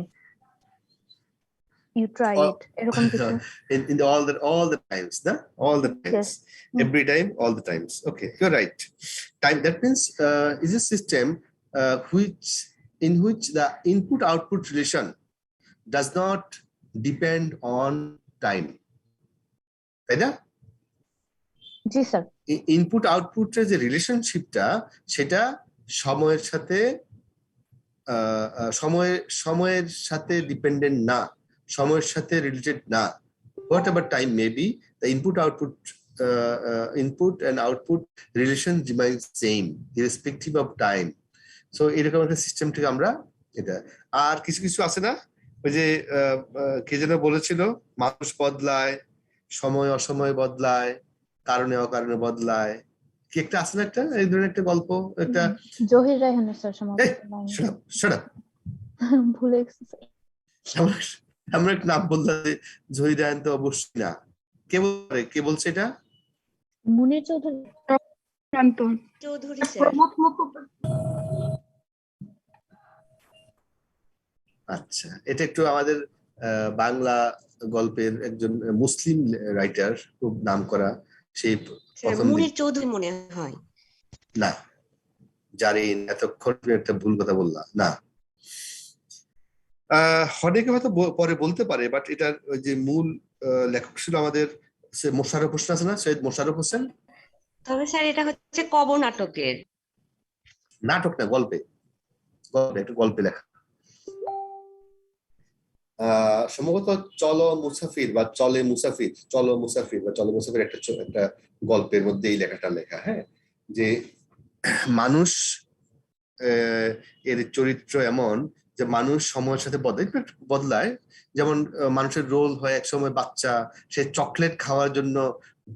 you try it. এরকম কিছু। in all the times, na? All the times. Yes. Every time, all the times. Okay, you're right. Time, that means is a system in which the input output relation does not depend on time. তাই না? জি sir. Input আউটপুটের যে রিলেশনশিপটা, সেটা সময়ের সাথে সময়ের সাথে dependent না, সময়ের সাথে রিলেটেড না। What ever time may be, the input and output relation remains same irrespective of time. So এরকম একটা সিস্টেম থেকে আমরা এটা। আর কিছু কিছু আছে না, ওই যে কে যেন বলেছিল, মানুষ বদলায়, সময় অসময় বদলায়, কারণে অকারণে বদলায়, কি একটা আছে না, একটা এই ধরনের একটা গল্প, একটা। জহির রায়হানের স্যার সম্ভবত। শোনা ভুলে গেছি স্যার। আমরা একটা নাম বললাম, জহির রায়হান তো অবশ্যই না। কে বলছে এটা? মুনির চৌধুরী। চৌধুরী স্যার। প্রমোদ মুখোপাধ্যায়। আচ্ছা, এটা একটু আমাদের বাংলা গল্পের একজন মুসলিম রাইটার, খুব নাম করা, সেই প্রথম মুনির চৌধুরী মনে হয়। না, জারিন, এতক্ষণ একটা ভুল কথা বললাম না। অনেকে হয়তো পরে বলতে পারে, বাট এটার ওই যে মূল লেখক ছিল আমাদের মোশাররফ হোসেন, আছে না, সৈয়দ মোশাররফ হোসেন। তবে স্যার এটা হচ্ছে কবর নাটকের। নাটক না, গল্পে, একটা গল্পে লেখা। সম্ভবত চলো মুসাফির বা চলে মুসাফির একটা গল্পের মধ্যে এই লেখাটা লেখা। হ্যাঁ, যে মানুষ এর চরিত্র এমন যে মানুষ সময়ের সাথে বদলায়। যেমন মানুষের রোল হয় এক সময় বাচ্চা, সে চকলেট খাওয়ার জন্য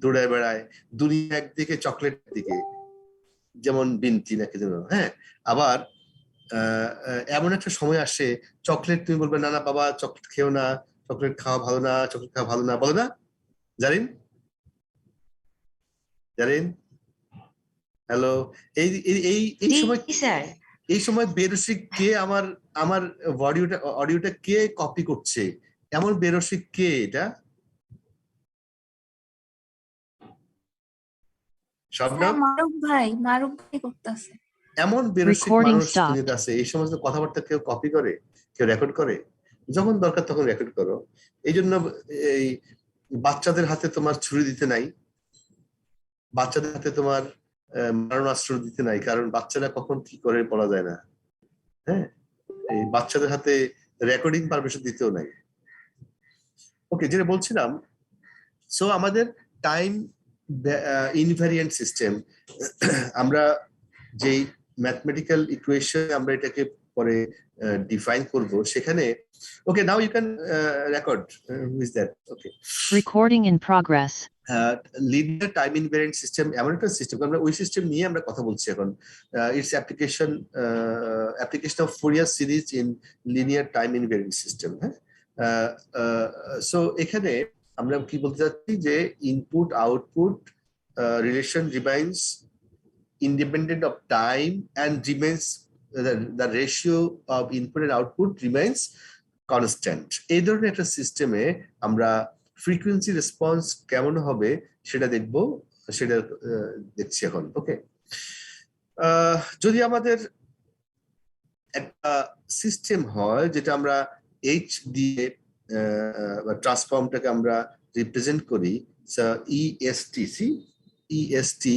দৌড়ায় বেড়ায়, দুনিয়া একদিকে চকলেট দিকে, যেমন বিনতি নাকি যেন। হ্যাঁ, আবার এমন একটা সময় আসে, চকলেট তুমি বলবে না না বাবা চকলেট খেও না, চকলেট খাওয়া ভালো না, চকলেট খাওয়া ভালো না, বলো না জারিন? হ্যালো, এই এই এই সময় স্যার, এই সময় বেরসিক কে আমার অডিওটা কে কপি করছে? এমন বেরসিক কে এটা? শবনম? মারুফ ভাই করতেছে। এমন বেরসিক মানুষ দুনিয়াতে আছে, এই সমস্ত কথাবার্তা কেউ কপি করে, কেউ রেকর্ড করে? যখন দরকার তখন রেকর্ড করো। এই জন্য এই বাচ্চাদের হাতে তোমার ছুরি দিতে নাই, বাচ্চাদের হাতে তোমার মারণাস্ত্র দিতে নাই, কারণ বাচ্চারা কখন কি করে বলা যায় না। হ্যাঁ, এই বাচ্চাদের হাতে রেকর্ডিং পারমিশন দিতেও নাই। ওকে, যেটা বলছিলাম, সো আমাদের টাইম ইনভ্যারিয়েন্ট সিস্টেম, আমরা যেই ম্যাথমেটিক্যাল ইকুয়েশন আমরা এটাকে পরে ডিফাইন করব, সেখানে okay now you can record who is that okay Recording in progress. Linear time invariant system এমন একটা সিস্টেম, আমরা ওই সিস্টেম নিয়ে আমরা কথা বলছি এখন। It's application of Fourier series in linear time invariant system. হ্যাঁ, সো এখানে আমরা কি বলতে চাচ্ছি যে input output relation remains independent of time and remains the ratio of input and output remains constant. এই ধরনের একটা সিস্টেমে আমরা ফ্রিকোয়েন্সি রেসপন্স কেমন হবে সেটা দেখবো, সেটা দেখছি এখন। ওকে, যদি আমাদের একটা সিস্টেম হয় যেটা আমরা এইচ দিয়ে ট্রান্সফর্মটাকে আমরা রিপ্রেজেন্ট করি, ইএসটি,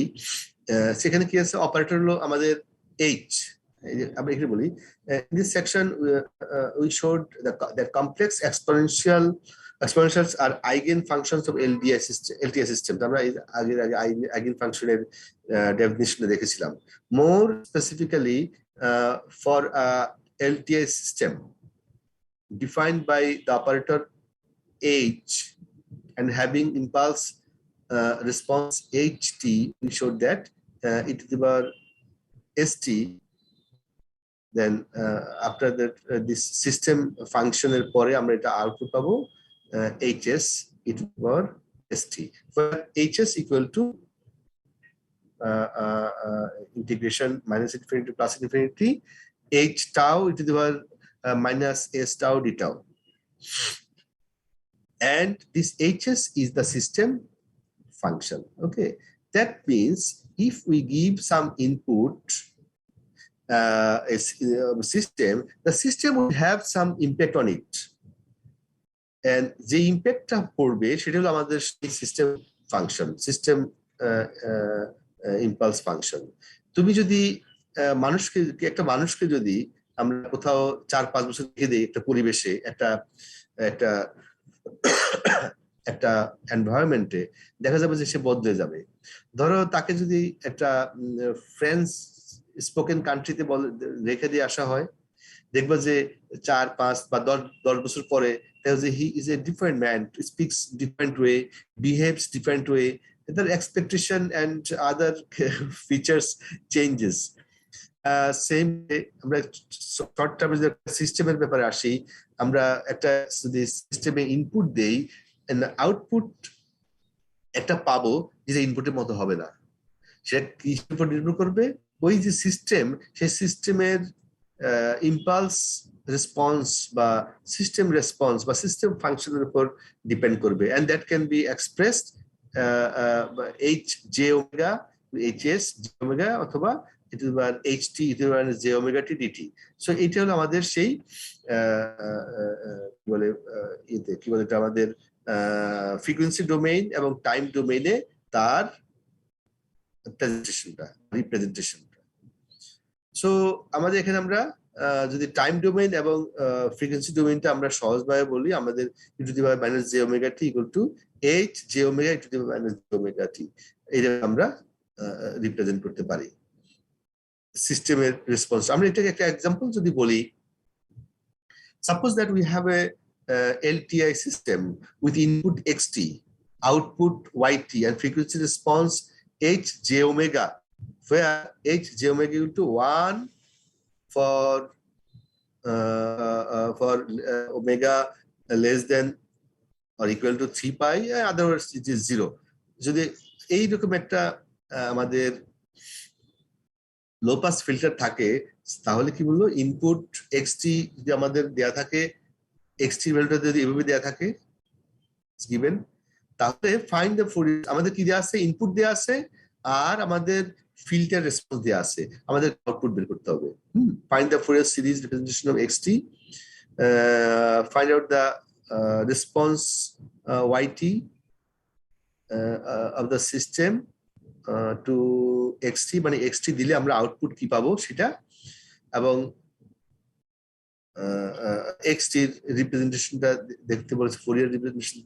সেখানে কি আছে, অপারেটর হলো আমাদের এইচ। আমরা এখানে বলি in this section we showed that complex exponentials are eigenfunctions of LTI system. আমরা আগে eigenfunctionের ডেফিনিশন দেখেছিলাম। More specifically for a LTI system defined by the operator H and having impulse response HT, we showed that e to the power ST, then after that this system function এর পরে আমরা এটা output পাবো HS e to the power ST, where HS equal to integration minus infinity to plus infinity H tau e to the power minus S tau d tau, and this HS is the system function. Okay, that means if we give some input a system, the system will have some impact on it, and the impact পড়বে সেটা হলো আমাদের system function, system impulse function. তুমি যদি একটা মানুষকে যদি আমরা কোথাও 4-5 বছর রেখে দিই একটা পরিবেশে, একটা এনভায়রনমেন্টে, দেখা যাবে যে সে বদলে যাবে। ধরো তাকে যদি একটা ফ্রেঞ্চ স্পোকেন কান্ট্রিতে রেখে দিয়ে আসা হয়, দেখবো যে 4-5 বা 10 বছর পরে he is a different man, speaks different way, behaves different way, তার expectation and other features changes. Same আমরা শর্ট টার্মে যে সিস্টেমের ব্যাপারে আসি, আমরা একটা যদি সিস্টেমে ইনপুট দেই, আউটপুট একটা পাবো যেটা ইনপুটের মতো হবে না। সেটা কিসের উপর নির্ভর করবে? ওই যে সিস্টেম, সেই সিস্টেমের ইম্পালস রেসপন্স বা সিস্টেম রেসপন্স বা সিস্টেম ফাংশনের উপর ডিপেন্ড করবে, and that can be expressed h j omega hs j omega অথবা it is ht j omega t dt. So এটা হলো আমাদের সেই কি বলে এটা আমাদের ফ্রিকোয়েন্সি ডোমেইন এবং টাইম ডোমেইনে তার রিপ্রেজেন্টেশনটা। সো আমাদের এখানে আমরা যদি টাইম ডোমেইন এবং ফ্রিকোয়েন্সি ডোমেইনটা আমরা সহজভাবে বলি, আমাদের e to the power minus j omega t equal to h j omega e to the power minus j omega t, এইটা আমরা রিপ্রেজেন্ট করতে পারি সিস্টেমের রেসপন্স। আমরা এটাকে একটা এক্সাম্পল যদি বলি, suppose that we have a LTI system with input xt, output yt, and frequency response h j omega, where h j omega equal to 1 for omega less than or equal to 3 pi, otherwise it is 0. যদি এইরকম একটা আমাদের low pass filter থাকে, তাহলে কি বলবো, input xt যদি আমাদের দেয়া থাকে, xt ভ্যালুটা যদি এভাবে দেয়া থাকে গিভেন, তাহলে ফাইন্ড দ্য ফুরিয়ার, আমাদের কি দেয়া আছে, ইনপুট দেয়া আছে আর আমাদের ফিল্টার রেসপন্স দেয়া আছে, আমাদের আউটপুট বের করতে হবে। Find the Fourier series representation of xt, find out the response yt of the system to xt, মানে xt দিলে আমরা আউটপুট কি পাবো সেটা, এবং xt এর রিপ্রেজেন্টেশনটা দেখতে বলেছে, ফুরিয়ার রিপ্রেজেন্টেশন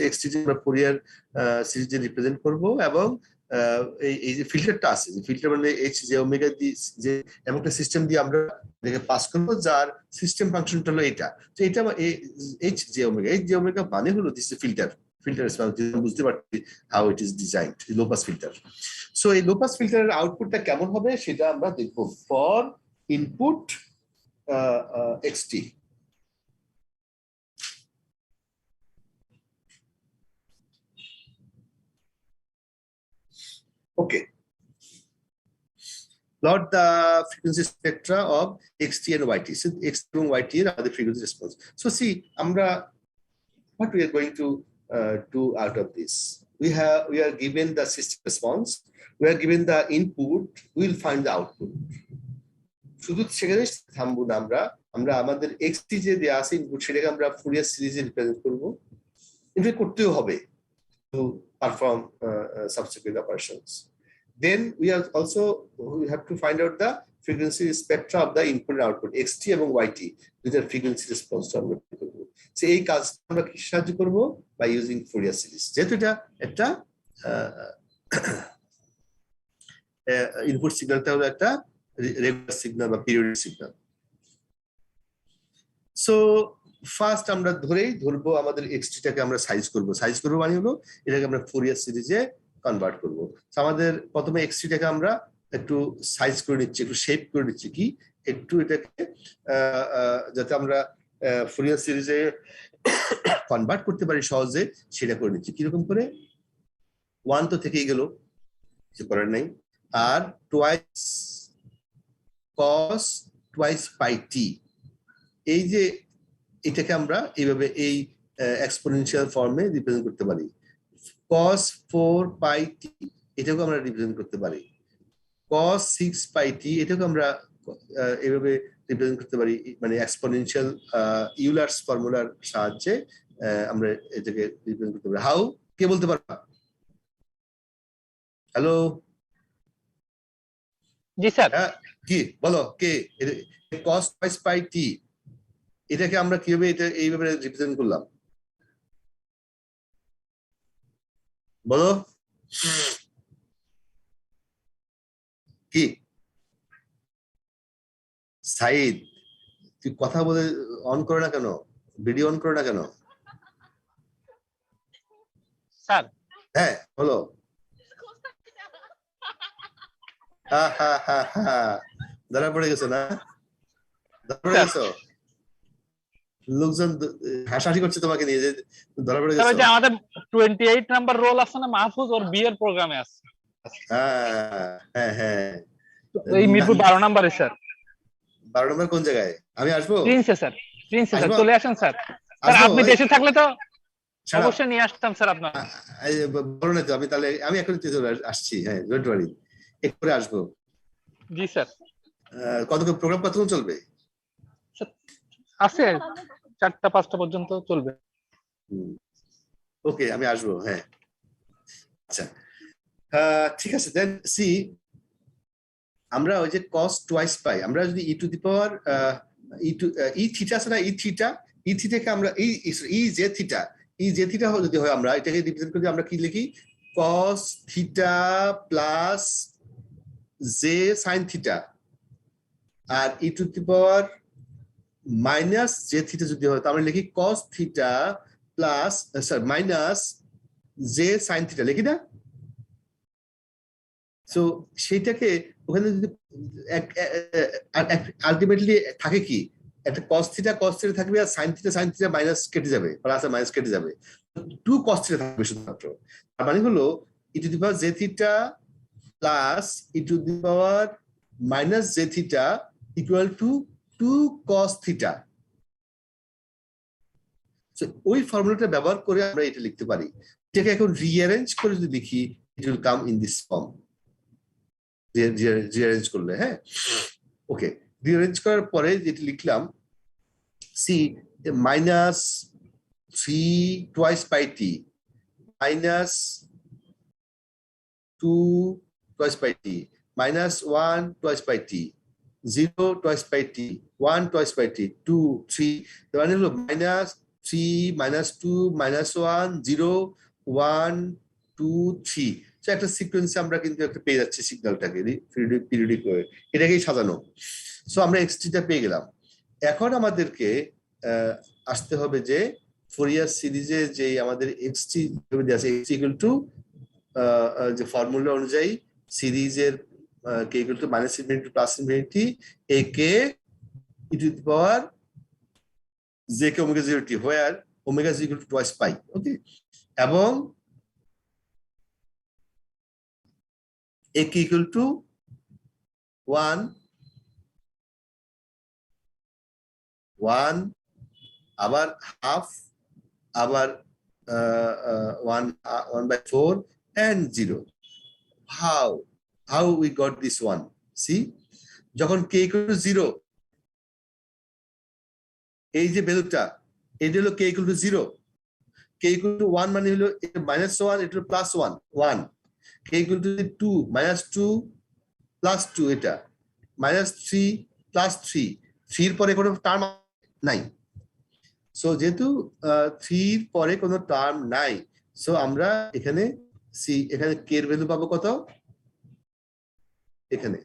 এক্সটি আমরা ফুরিয়ার সিরিজে রিপ্রেজেন্ট করব এবং এই যে ফিল্টারটা আছে, ফিল্টার মানে এইচ জে ওমেগা যে এমন একটা সিস্টেম দিয়ে আমরা এটাকে পাস করবো যার সিস্টেম ফাংশনটা হলো এটা। তো এটা এইচ জে ওমেগা মানে হলো দিস ফিল্টার রেসপন্স, বুঝতে পারছি how it is designed, low pass filter. So এই লো পাস ফিল্টারের আউটপুটটা কেমন হবে সেটা আমরা দেখবো for input XT. Okay. Plot the frequency spectra of xt and yt. So xt and yt are the frequency response. So see, what we are going to do out of this. We are given the system response. We are given the input. We will find the output. শুধু সেখানে থামবো না, আমরা আমাদের xt যে দেয়া আছে input সেটাকে আমরা ফুরিয়ার সিরিজে রিপ্রেজেন্ট করব। এটা করতেও হবে to perform subsequent operations. Then we have to find out the frequency spectra of the input and output xt এবং yt, which are frequency response আমরা করব। সো এই কাজটা আমরা কি সাহায্য করব? by using Fourier series। যেহেতু এটা একটা ইনপুট সিগন্যালটা হলো একটা রেগুলার সিগন্যাল বা পিরিয়ডিক সিগন্যাল। সো ফার্স্ট আমরা ধরবো আমাদের এক্সটিটাকে আমরা সাইজ করব মানে হলো এটাকে আমরা ফুরিয়ার সিরিজে কনভার্ট করব। আমাদের প্রথমে এক্সটিটাকে আমরা একটু সাইজ করে নিচ্ছি, একটু শেপ করে নিচ্ছি, কি একটু এটাকে যাতে আমরা ফুরিয়ার সিরিজে কনভার্ট করতে পারি সহজে, সেটা করে নিচ্ছি। কিরকম করে? 1 তো থেকেই গেল, কিছু করার নাই। আর টোয়াইস কস টোয়াইস পাই টি, এই যে এটাকে আমরা এইভাবে এই এক্সপোনেনশিয়াল ফর্মে রিপ্রেজেন্ট করতে পারি। cos 4 পাই টি এটাকে আমরা রিপ্রেজেন্ট করতে পারি। cos 6 পাই টি এটাকে আমরা এইভাবে রিপ্রেজেন্ট করতে পারি, মানে এক্সপোনেনশিয়াল ইউলার্স ফর্মুলার সাহায্যে আমরা এটাকে রিপ্রেজেন্ট করতে পারি। হাউ? কে বলতে পারবা? হ্যালো, জি স্যার। কি বলো, কে? cos twice পাই টি এটাকে আমরা কিভাবে এইভাবে রিপ্রেজেন্ট করলাম বলো? কি সাইদ, তুই কথা বলে অন করে না কেন? ভিডিও অন করে না কেন? স্যার হ্যাঁ বলো। ধরা পড়ে গেছো না? ধরা পড়ে গেছো? লোকজন হাসাহাসি করছে তোমাকে নিয়ে, যে ধরা পড়ে গেছো। আমাদের 28 নাম্বার রোল আছে না মাহফুজ, ওর বিয়ের প্রোগ্রামে আছে। হ্যাঁ এই মিরপুর 12 নম্বরে স্যার। 12 নম্বর কোন জায়গায়? আমি আসবো? প্রিন্সে স্যার, চলে আসেন স্যার। আপনি দেশে থাকলে তো অবশ্যই নিয়ে আসতাম স্যার আপনার। বলো না তো, আমি এখন আসছি। হ্যাঁ, ডোন্ট ওয়ারি, একটু পরে আসবো। জি স্যার। প্রোগ্রাম কতক্ষণ চলবে? আছে 4টা-5টা পর্যন্ত চলবে। ওকে, আমি আসবো। হ্যাঁ, আচ্ছা, ঠিক আছে। দেন সি, আমরা ওই যে cos টুয়াইস পাই, আমরা যদি ই to the power E theta আছে না, ই থিটাকে আমরা ই জে থিটা যদি হয়, আমরা এটাকে রিপ্রেজেন্ট করি, আমরা কি লিখি? cos theta plus j sine theta. আর e to the power minus J theta যদি হয়, তো আমরা লিখি cos theta plus minus j sine theta, লিখি না? সো সেইটাকে ওখানে যদি আলটিমেটলি থাকে কি, একটা cos থিটা থাকবে, আর সাইন থিটা মাইনাস কেটে যাবে, প্লাস আর মাইনাস কেটে যাবে, 2 cos থিটা থাকবে শুধুমাত্র। তার মানে হলো E to the power J theta plus E to the power minus J theta equal to 2 cos theta. ওই ফর্মুলাটা ব্যবহার করে আমরা এটা লিখতে পারি। এটাকে এখন রিঅ্যারেঞ্জ করে যদি লিখি, it will come in this form. Rearrange করলে, হ্যাঁ, ওকে, রিঅ্যারেঞ্জ করার পরে যেটা লিখলাম, c minus 3 twice pi t minus 2 twice pi t minus 1 twice pi t 0 twice pi t 1 twice pi t 2 3, তার মানে হলো মাইনাস 3 -2 -1 0 1 2 3 সো একটা সিকোয়েন্সে আমরা কিন্তু একটা পেয়ে যাচ্ছি সিগন্যালটাকে পিরিয়ডিক ওয়ে, এটাকেই সাজানো। সো আমরা এক্সটিটা পেয়ে গেলাম। এখন আমাদেরকে আসতে হবে যে ফোরিয়ার সিরিজে যে আমাদের এক্সটি আছে এক্স ইকুয়াল টু যে ফর্মুলা অনুযায়ী সিরিজের K equal to minus infinity plus infinity A K E to the power J K omega 0 T where omega is equal to twice pi, okay, এবং A K equal to 1 1 আবার half আবার 1/4 and 0. How we got this one? See, যখন k equal to 0 এই যে ভ্যালুটা এটা হলো k equal to 0, k equal to 1 মানে হলো এটা -1 এটা plus 1 1, k equal to 2 -2 plus 2 এটা -3 প্লাস 3 3 এর পরে কোনো টার্ম নাই। সো যেহেতু 3 এর পরে কোনো টার্ম নাই, সো আমরা এখানে এখানে k এর ভ্যালু পাবো কত, এখানে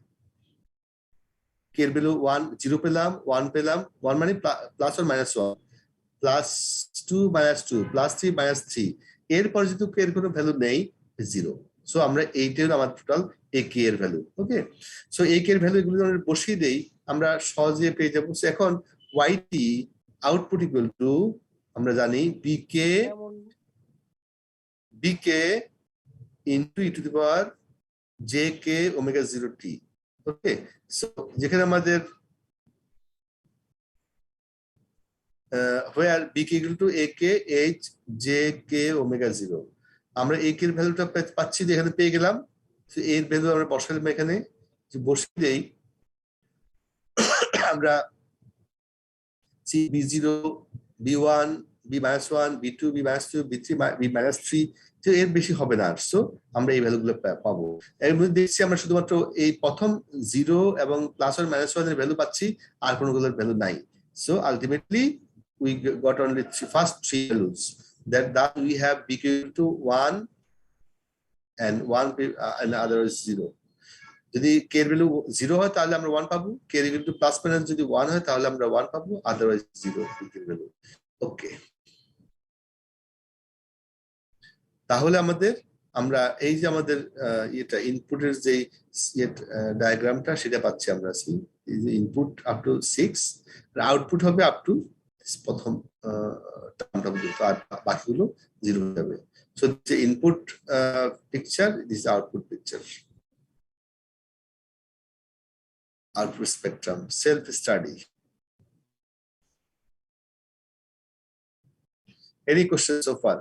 k এর ভ্যালু 1 0 পেলাম 1 পেলাম 1 মানে plus or minus 1 plus 2 -2 plus 3 -3 এরপর যেহেতু k এর কোনো ভ্যালু নেই 0, সো আমরা এইটা হলো আমার টোটাল ak এর ভ্যালু, ওকে। সো ak এর ভ্যালু এগুলো আমরা বসিয়ে দেই, আমরা সহজে পেয়ে যাবো। সো এখন yt আউটপুট ইকুয়াল টু আমরা জানি bk into E to the power jk omega 0 t, okay. So যেখানে আমাদের where bk equal to ak h jk omega 0, আমরা ak এর ভ্যালুটা পাচ্ছি, এখানে পেয়ে গেলাম। সো এর ভ্যালু আমরা বসালাম এখানে, বসিয়ে দেই আমরা b0 b1 b-1 b2 b-2 b3 b-3, তো এর বেশি হবে না। সো আমরা এই ভ্যালুগুলো পাবো। এর মধ্যে দেখছি আমরা শুধুমাত্র এই প্রথম 0 এবং প্লাস অর -1 এর ভ্যালু পাচ্ছি, আর কোনগুলোর ভ্যালু নাই। So ultimately we got only first three values that we have b equal to 1 and 1 and other is 0. যদি k এর ভ্যালু 0 হয় তাহলে আমরা 1 পাবো, k এর ভ্যালু প্লাস মাইনাস যদি 1 হয় তাহলে আমরা 1 পাবো, আদারওয়াইজ 0 এর ভ্যালু, ওকে। তাহলে আমরা এই যে আমাদের এটা ইনপুটের যে ডায়াগ্রামটা সেটা পাচ্ছি আমরা, এই যে ইনপুট আপ টু 6 আর আউটপুট হবে আপ টু প্রথম টার্মটা পর্যন্ত, আর বাকিগুলো 0 হয়ে যাবে। So the input picture, this is output picture, output spectrum, self study. Any questions so far?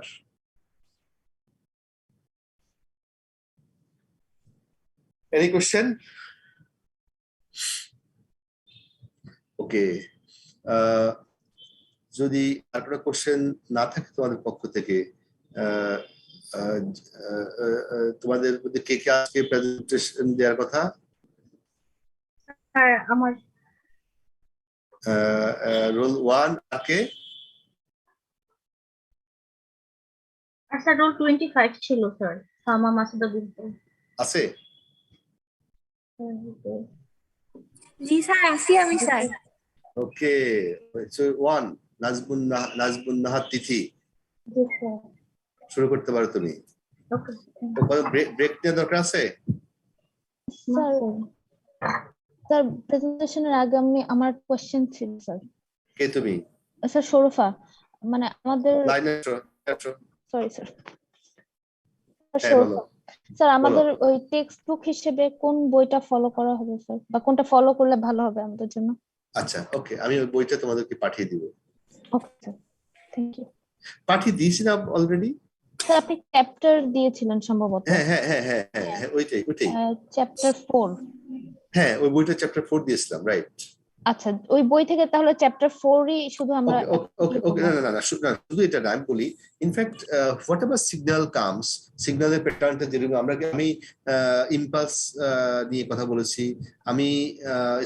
Any question? Okay. যদি আপনার কোশ্চেন না থাকে তোমাদের পক্ষ থেকে, তোমাদের মধ্যে কে কে আজকে প্রেজেন্টেশন দেওয়ার কথা? স্যার আমার রোল 1 কে আচ্ছা রোল 25 ছিল স্যার, সামা মাসুদা বিনতে আছে? জি স্যার আছি আমি স্যার। ওকে, সো 1 নাজবুন নাহার তিথি, জি স্যার শুরু করতে পারো তুমি। ওকে ব্রেক নেওয়ার দরকার আছে? স্যার প্রেজেন্টেশনের আগে আমার কোশ্চেন ছিল স্যার। কে তুমি? স্যার শরফা, মানে আমাদের সরি স্যার শরফা স্যার, আমাদের ওই টেক্সট বুক হিসেবে কোন বইটা ফলো করা হবে স্যার, বা কোনটা ফলো করলে ভালো হবে আমাদের জন্য? আচ্ছা ওকে, আমি ওই বইটা তোমাদেরকে পাঠিয়ে দিব। Okay sir, thank you. পাঠিয়ে দিয়েছি না অলরেডি? স্যার আপনি চ্যাপ্টার দিয়েছিলেন সম্ভবত। হ্যাঁ হ্যাঁ হ্যাঁ হ্যাঁ হ্যাঁ ওইটাই চ্যাপ্টার 4। হ্যাঁ ওই বইটা চ্যাপ্টার 4 দিয়েছিলাম, রাইট। আচ্ছা ওই বই থেকে তাহলে চ্যাপ্টার 4ই শুধু আমরা ওকে ওকে না শুধু এটা না, আমি বলি in fact what ever signal comes, সিগন্যালের প্যাটার্নটা যেরকম আমি ইম্পালস নিয়ে কথা বলেছি, আমি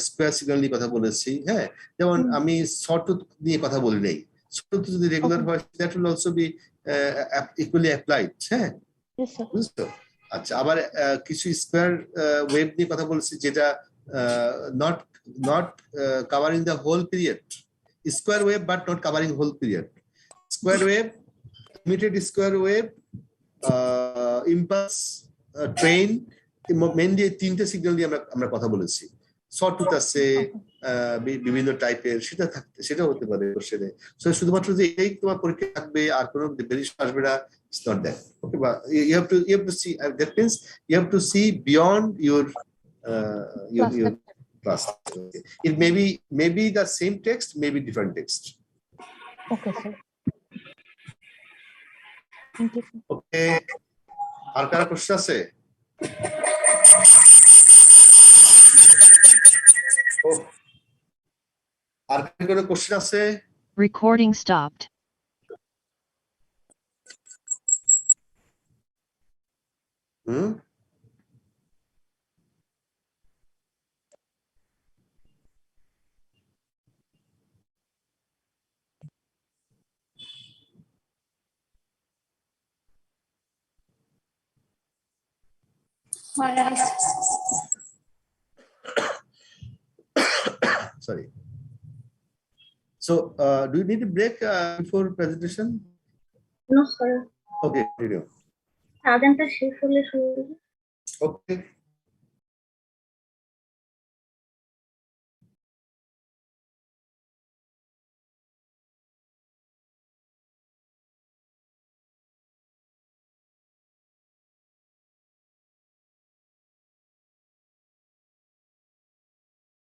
স্কয়ার সিগন্যাল নিয়ে কথা বলেছি, হ্যাঁ, যেমন আমি শর্টটুথ নিয়ে কথা বলি নাই, ছোট যদি রেগুলার হয়, that will also be equally applied. হ্যাঁ, Yes, sir. বুঝছো? আচ্ছা, আবার কিছু স্কোয়ার ওয়েভ নিয়ে কথা বলছি, যেটা not covering the whole period. Square wave but not covering whole period. Square wave, limited square wave, impulse train, mainly তিনটে সিগন্যাল দিয়ে আমরা কথা বলেছি। সটুথ আছে, বিভিন্ন টাইপের, সেটা হতে পারে কোশ্চেনে। সো শুধুমাত্র যে এই তোমার পরীক্ষা থাকবে আর কোনো ভেরিয়েশন আসবে না, it's not that. Okay, but you have to see, that means you have to see beyond your class. Okay. It may be the same text, maybe different text. Okay, sir. Thank you, sir. Okay. আর কার প্রশ্ন আছে? আর কোনো question আছে? Recording stopped. Sorry. So, do you need a break before presentation? No, sir. Okay, video. সাধারণত শেষ হলে শুরু Okay.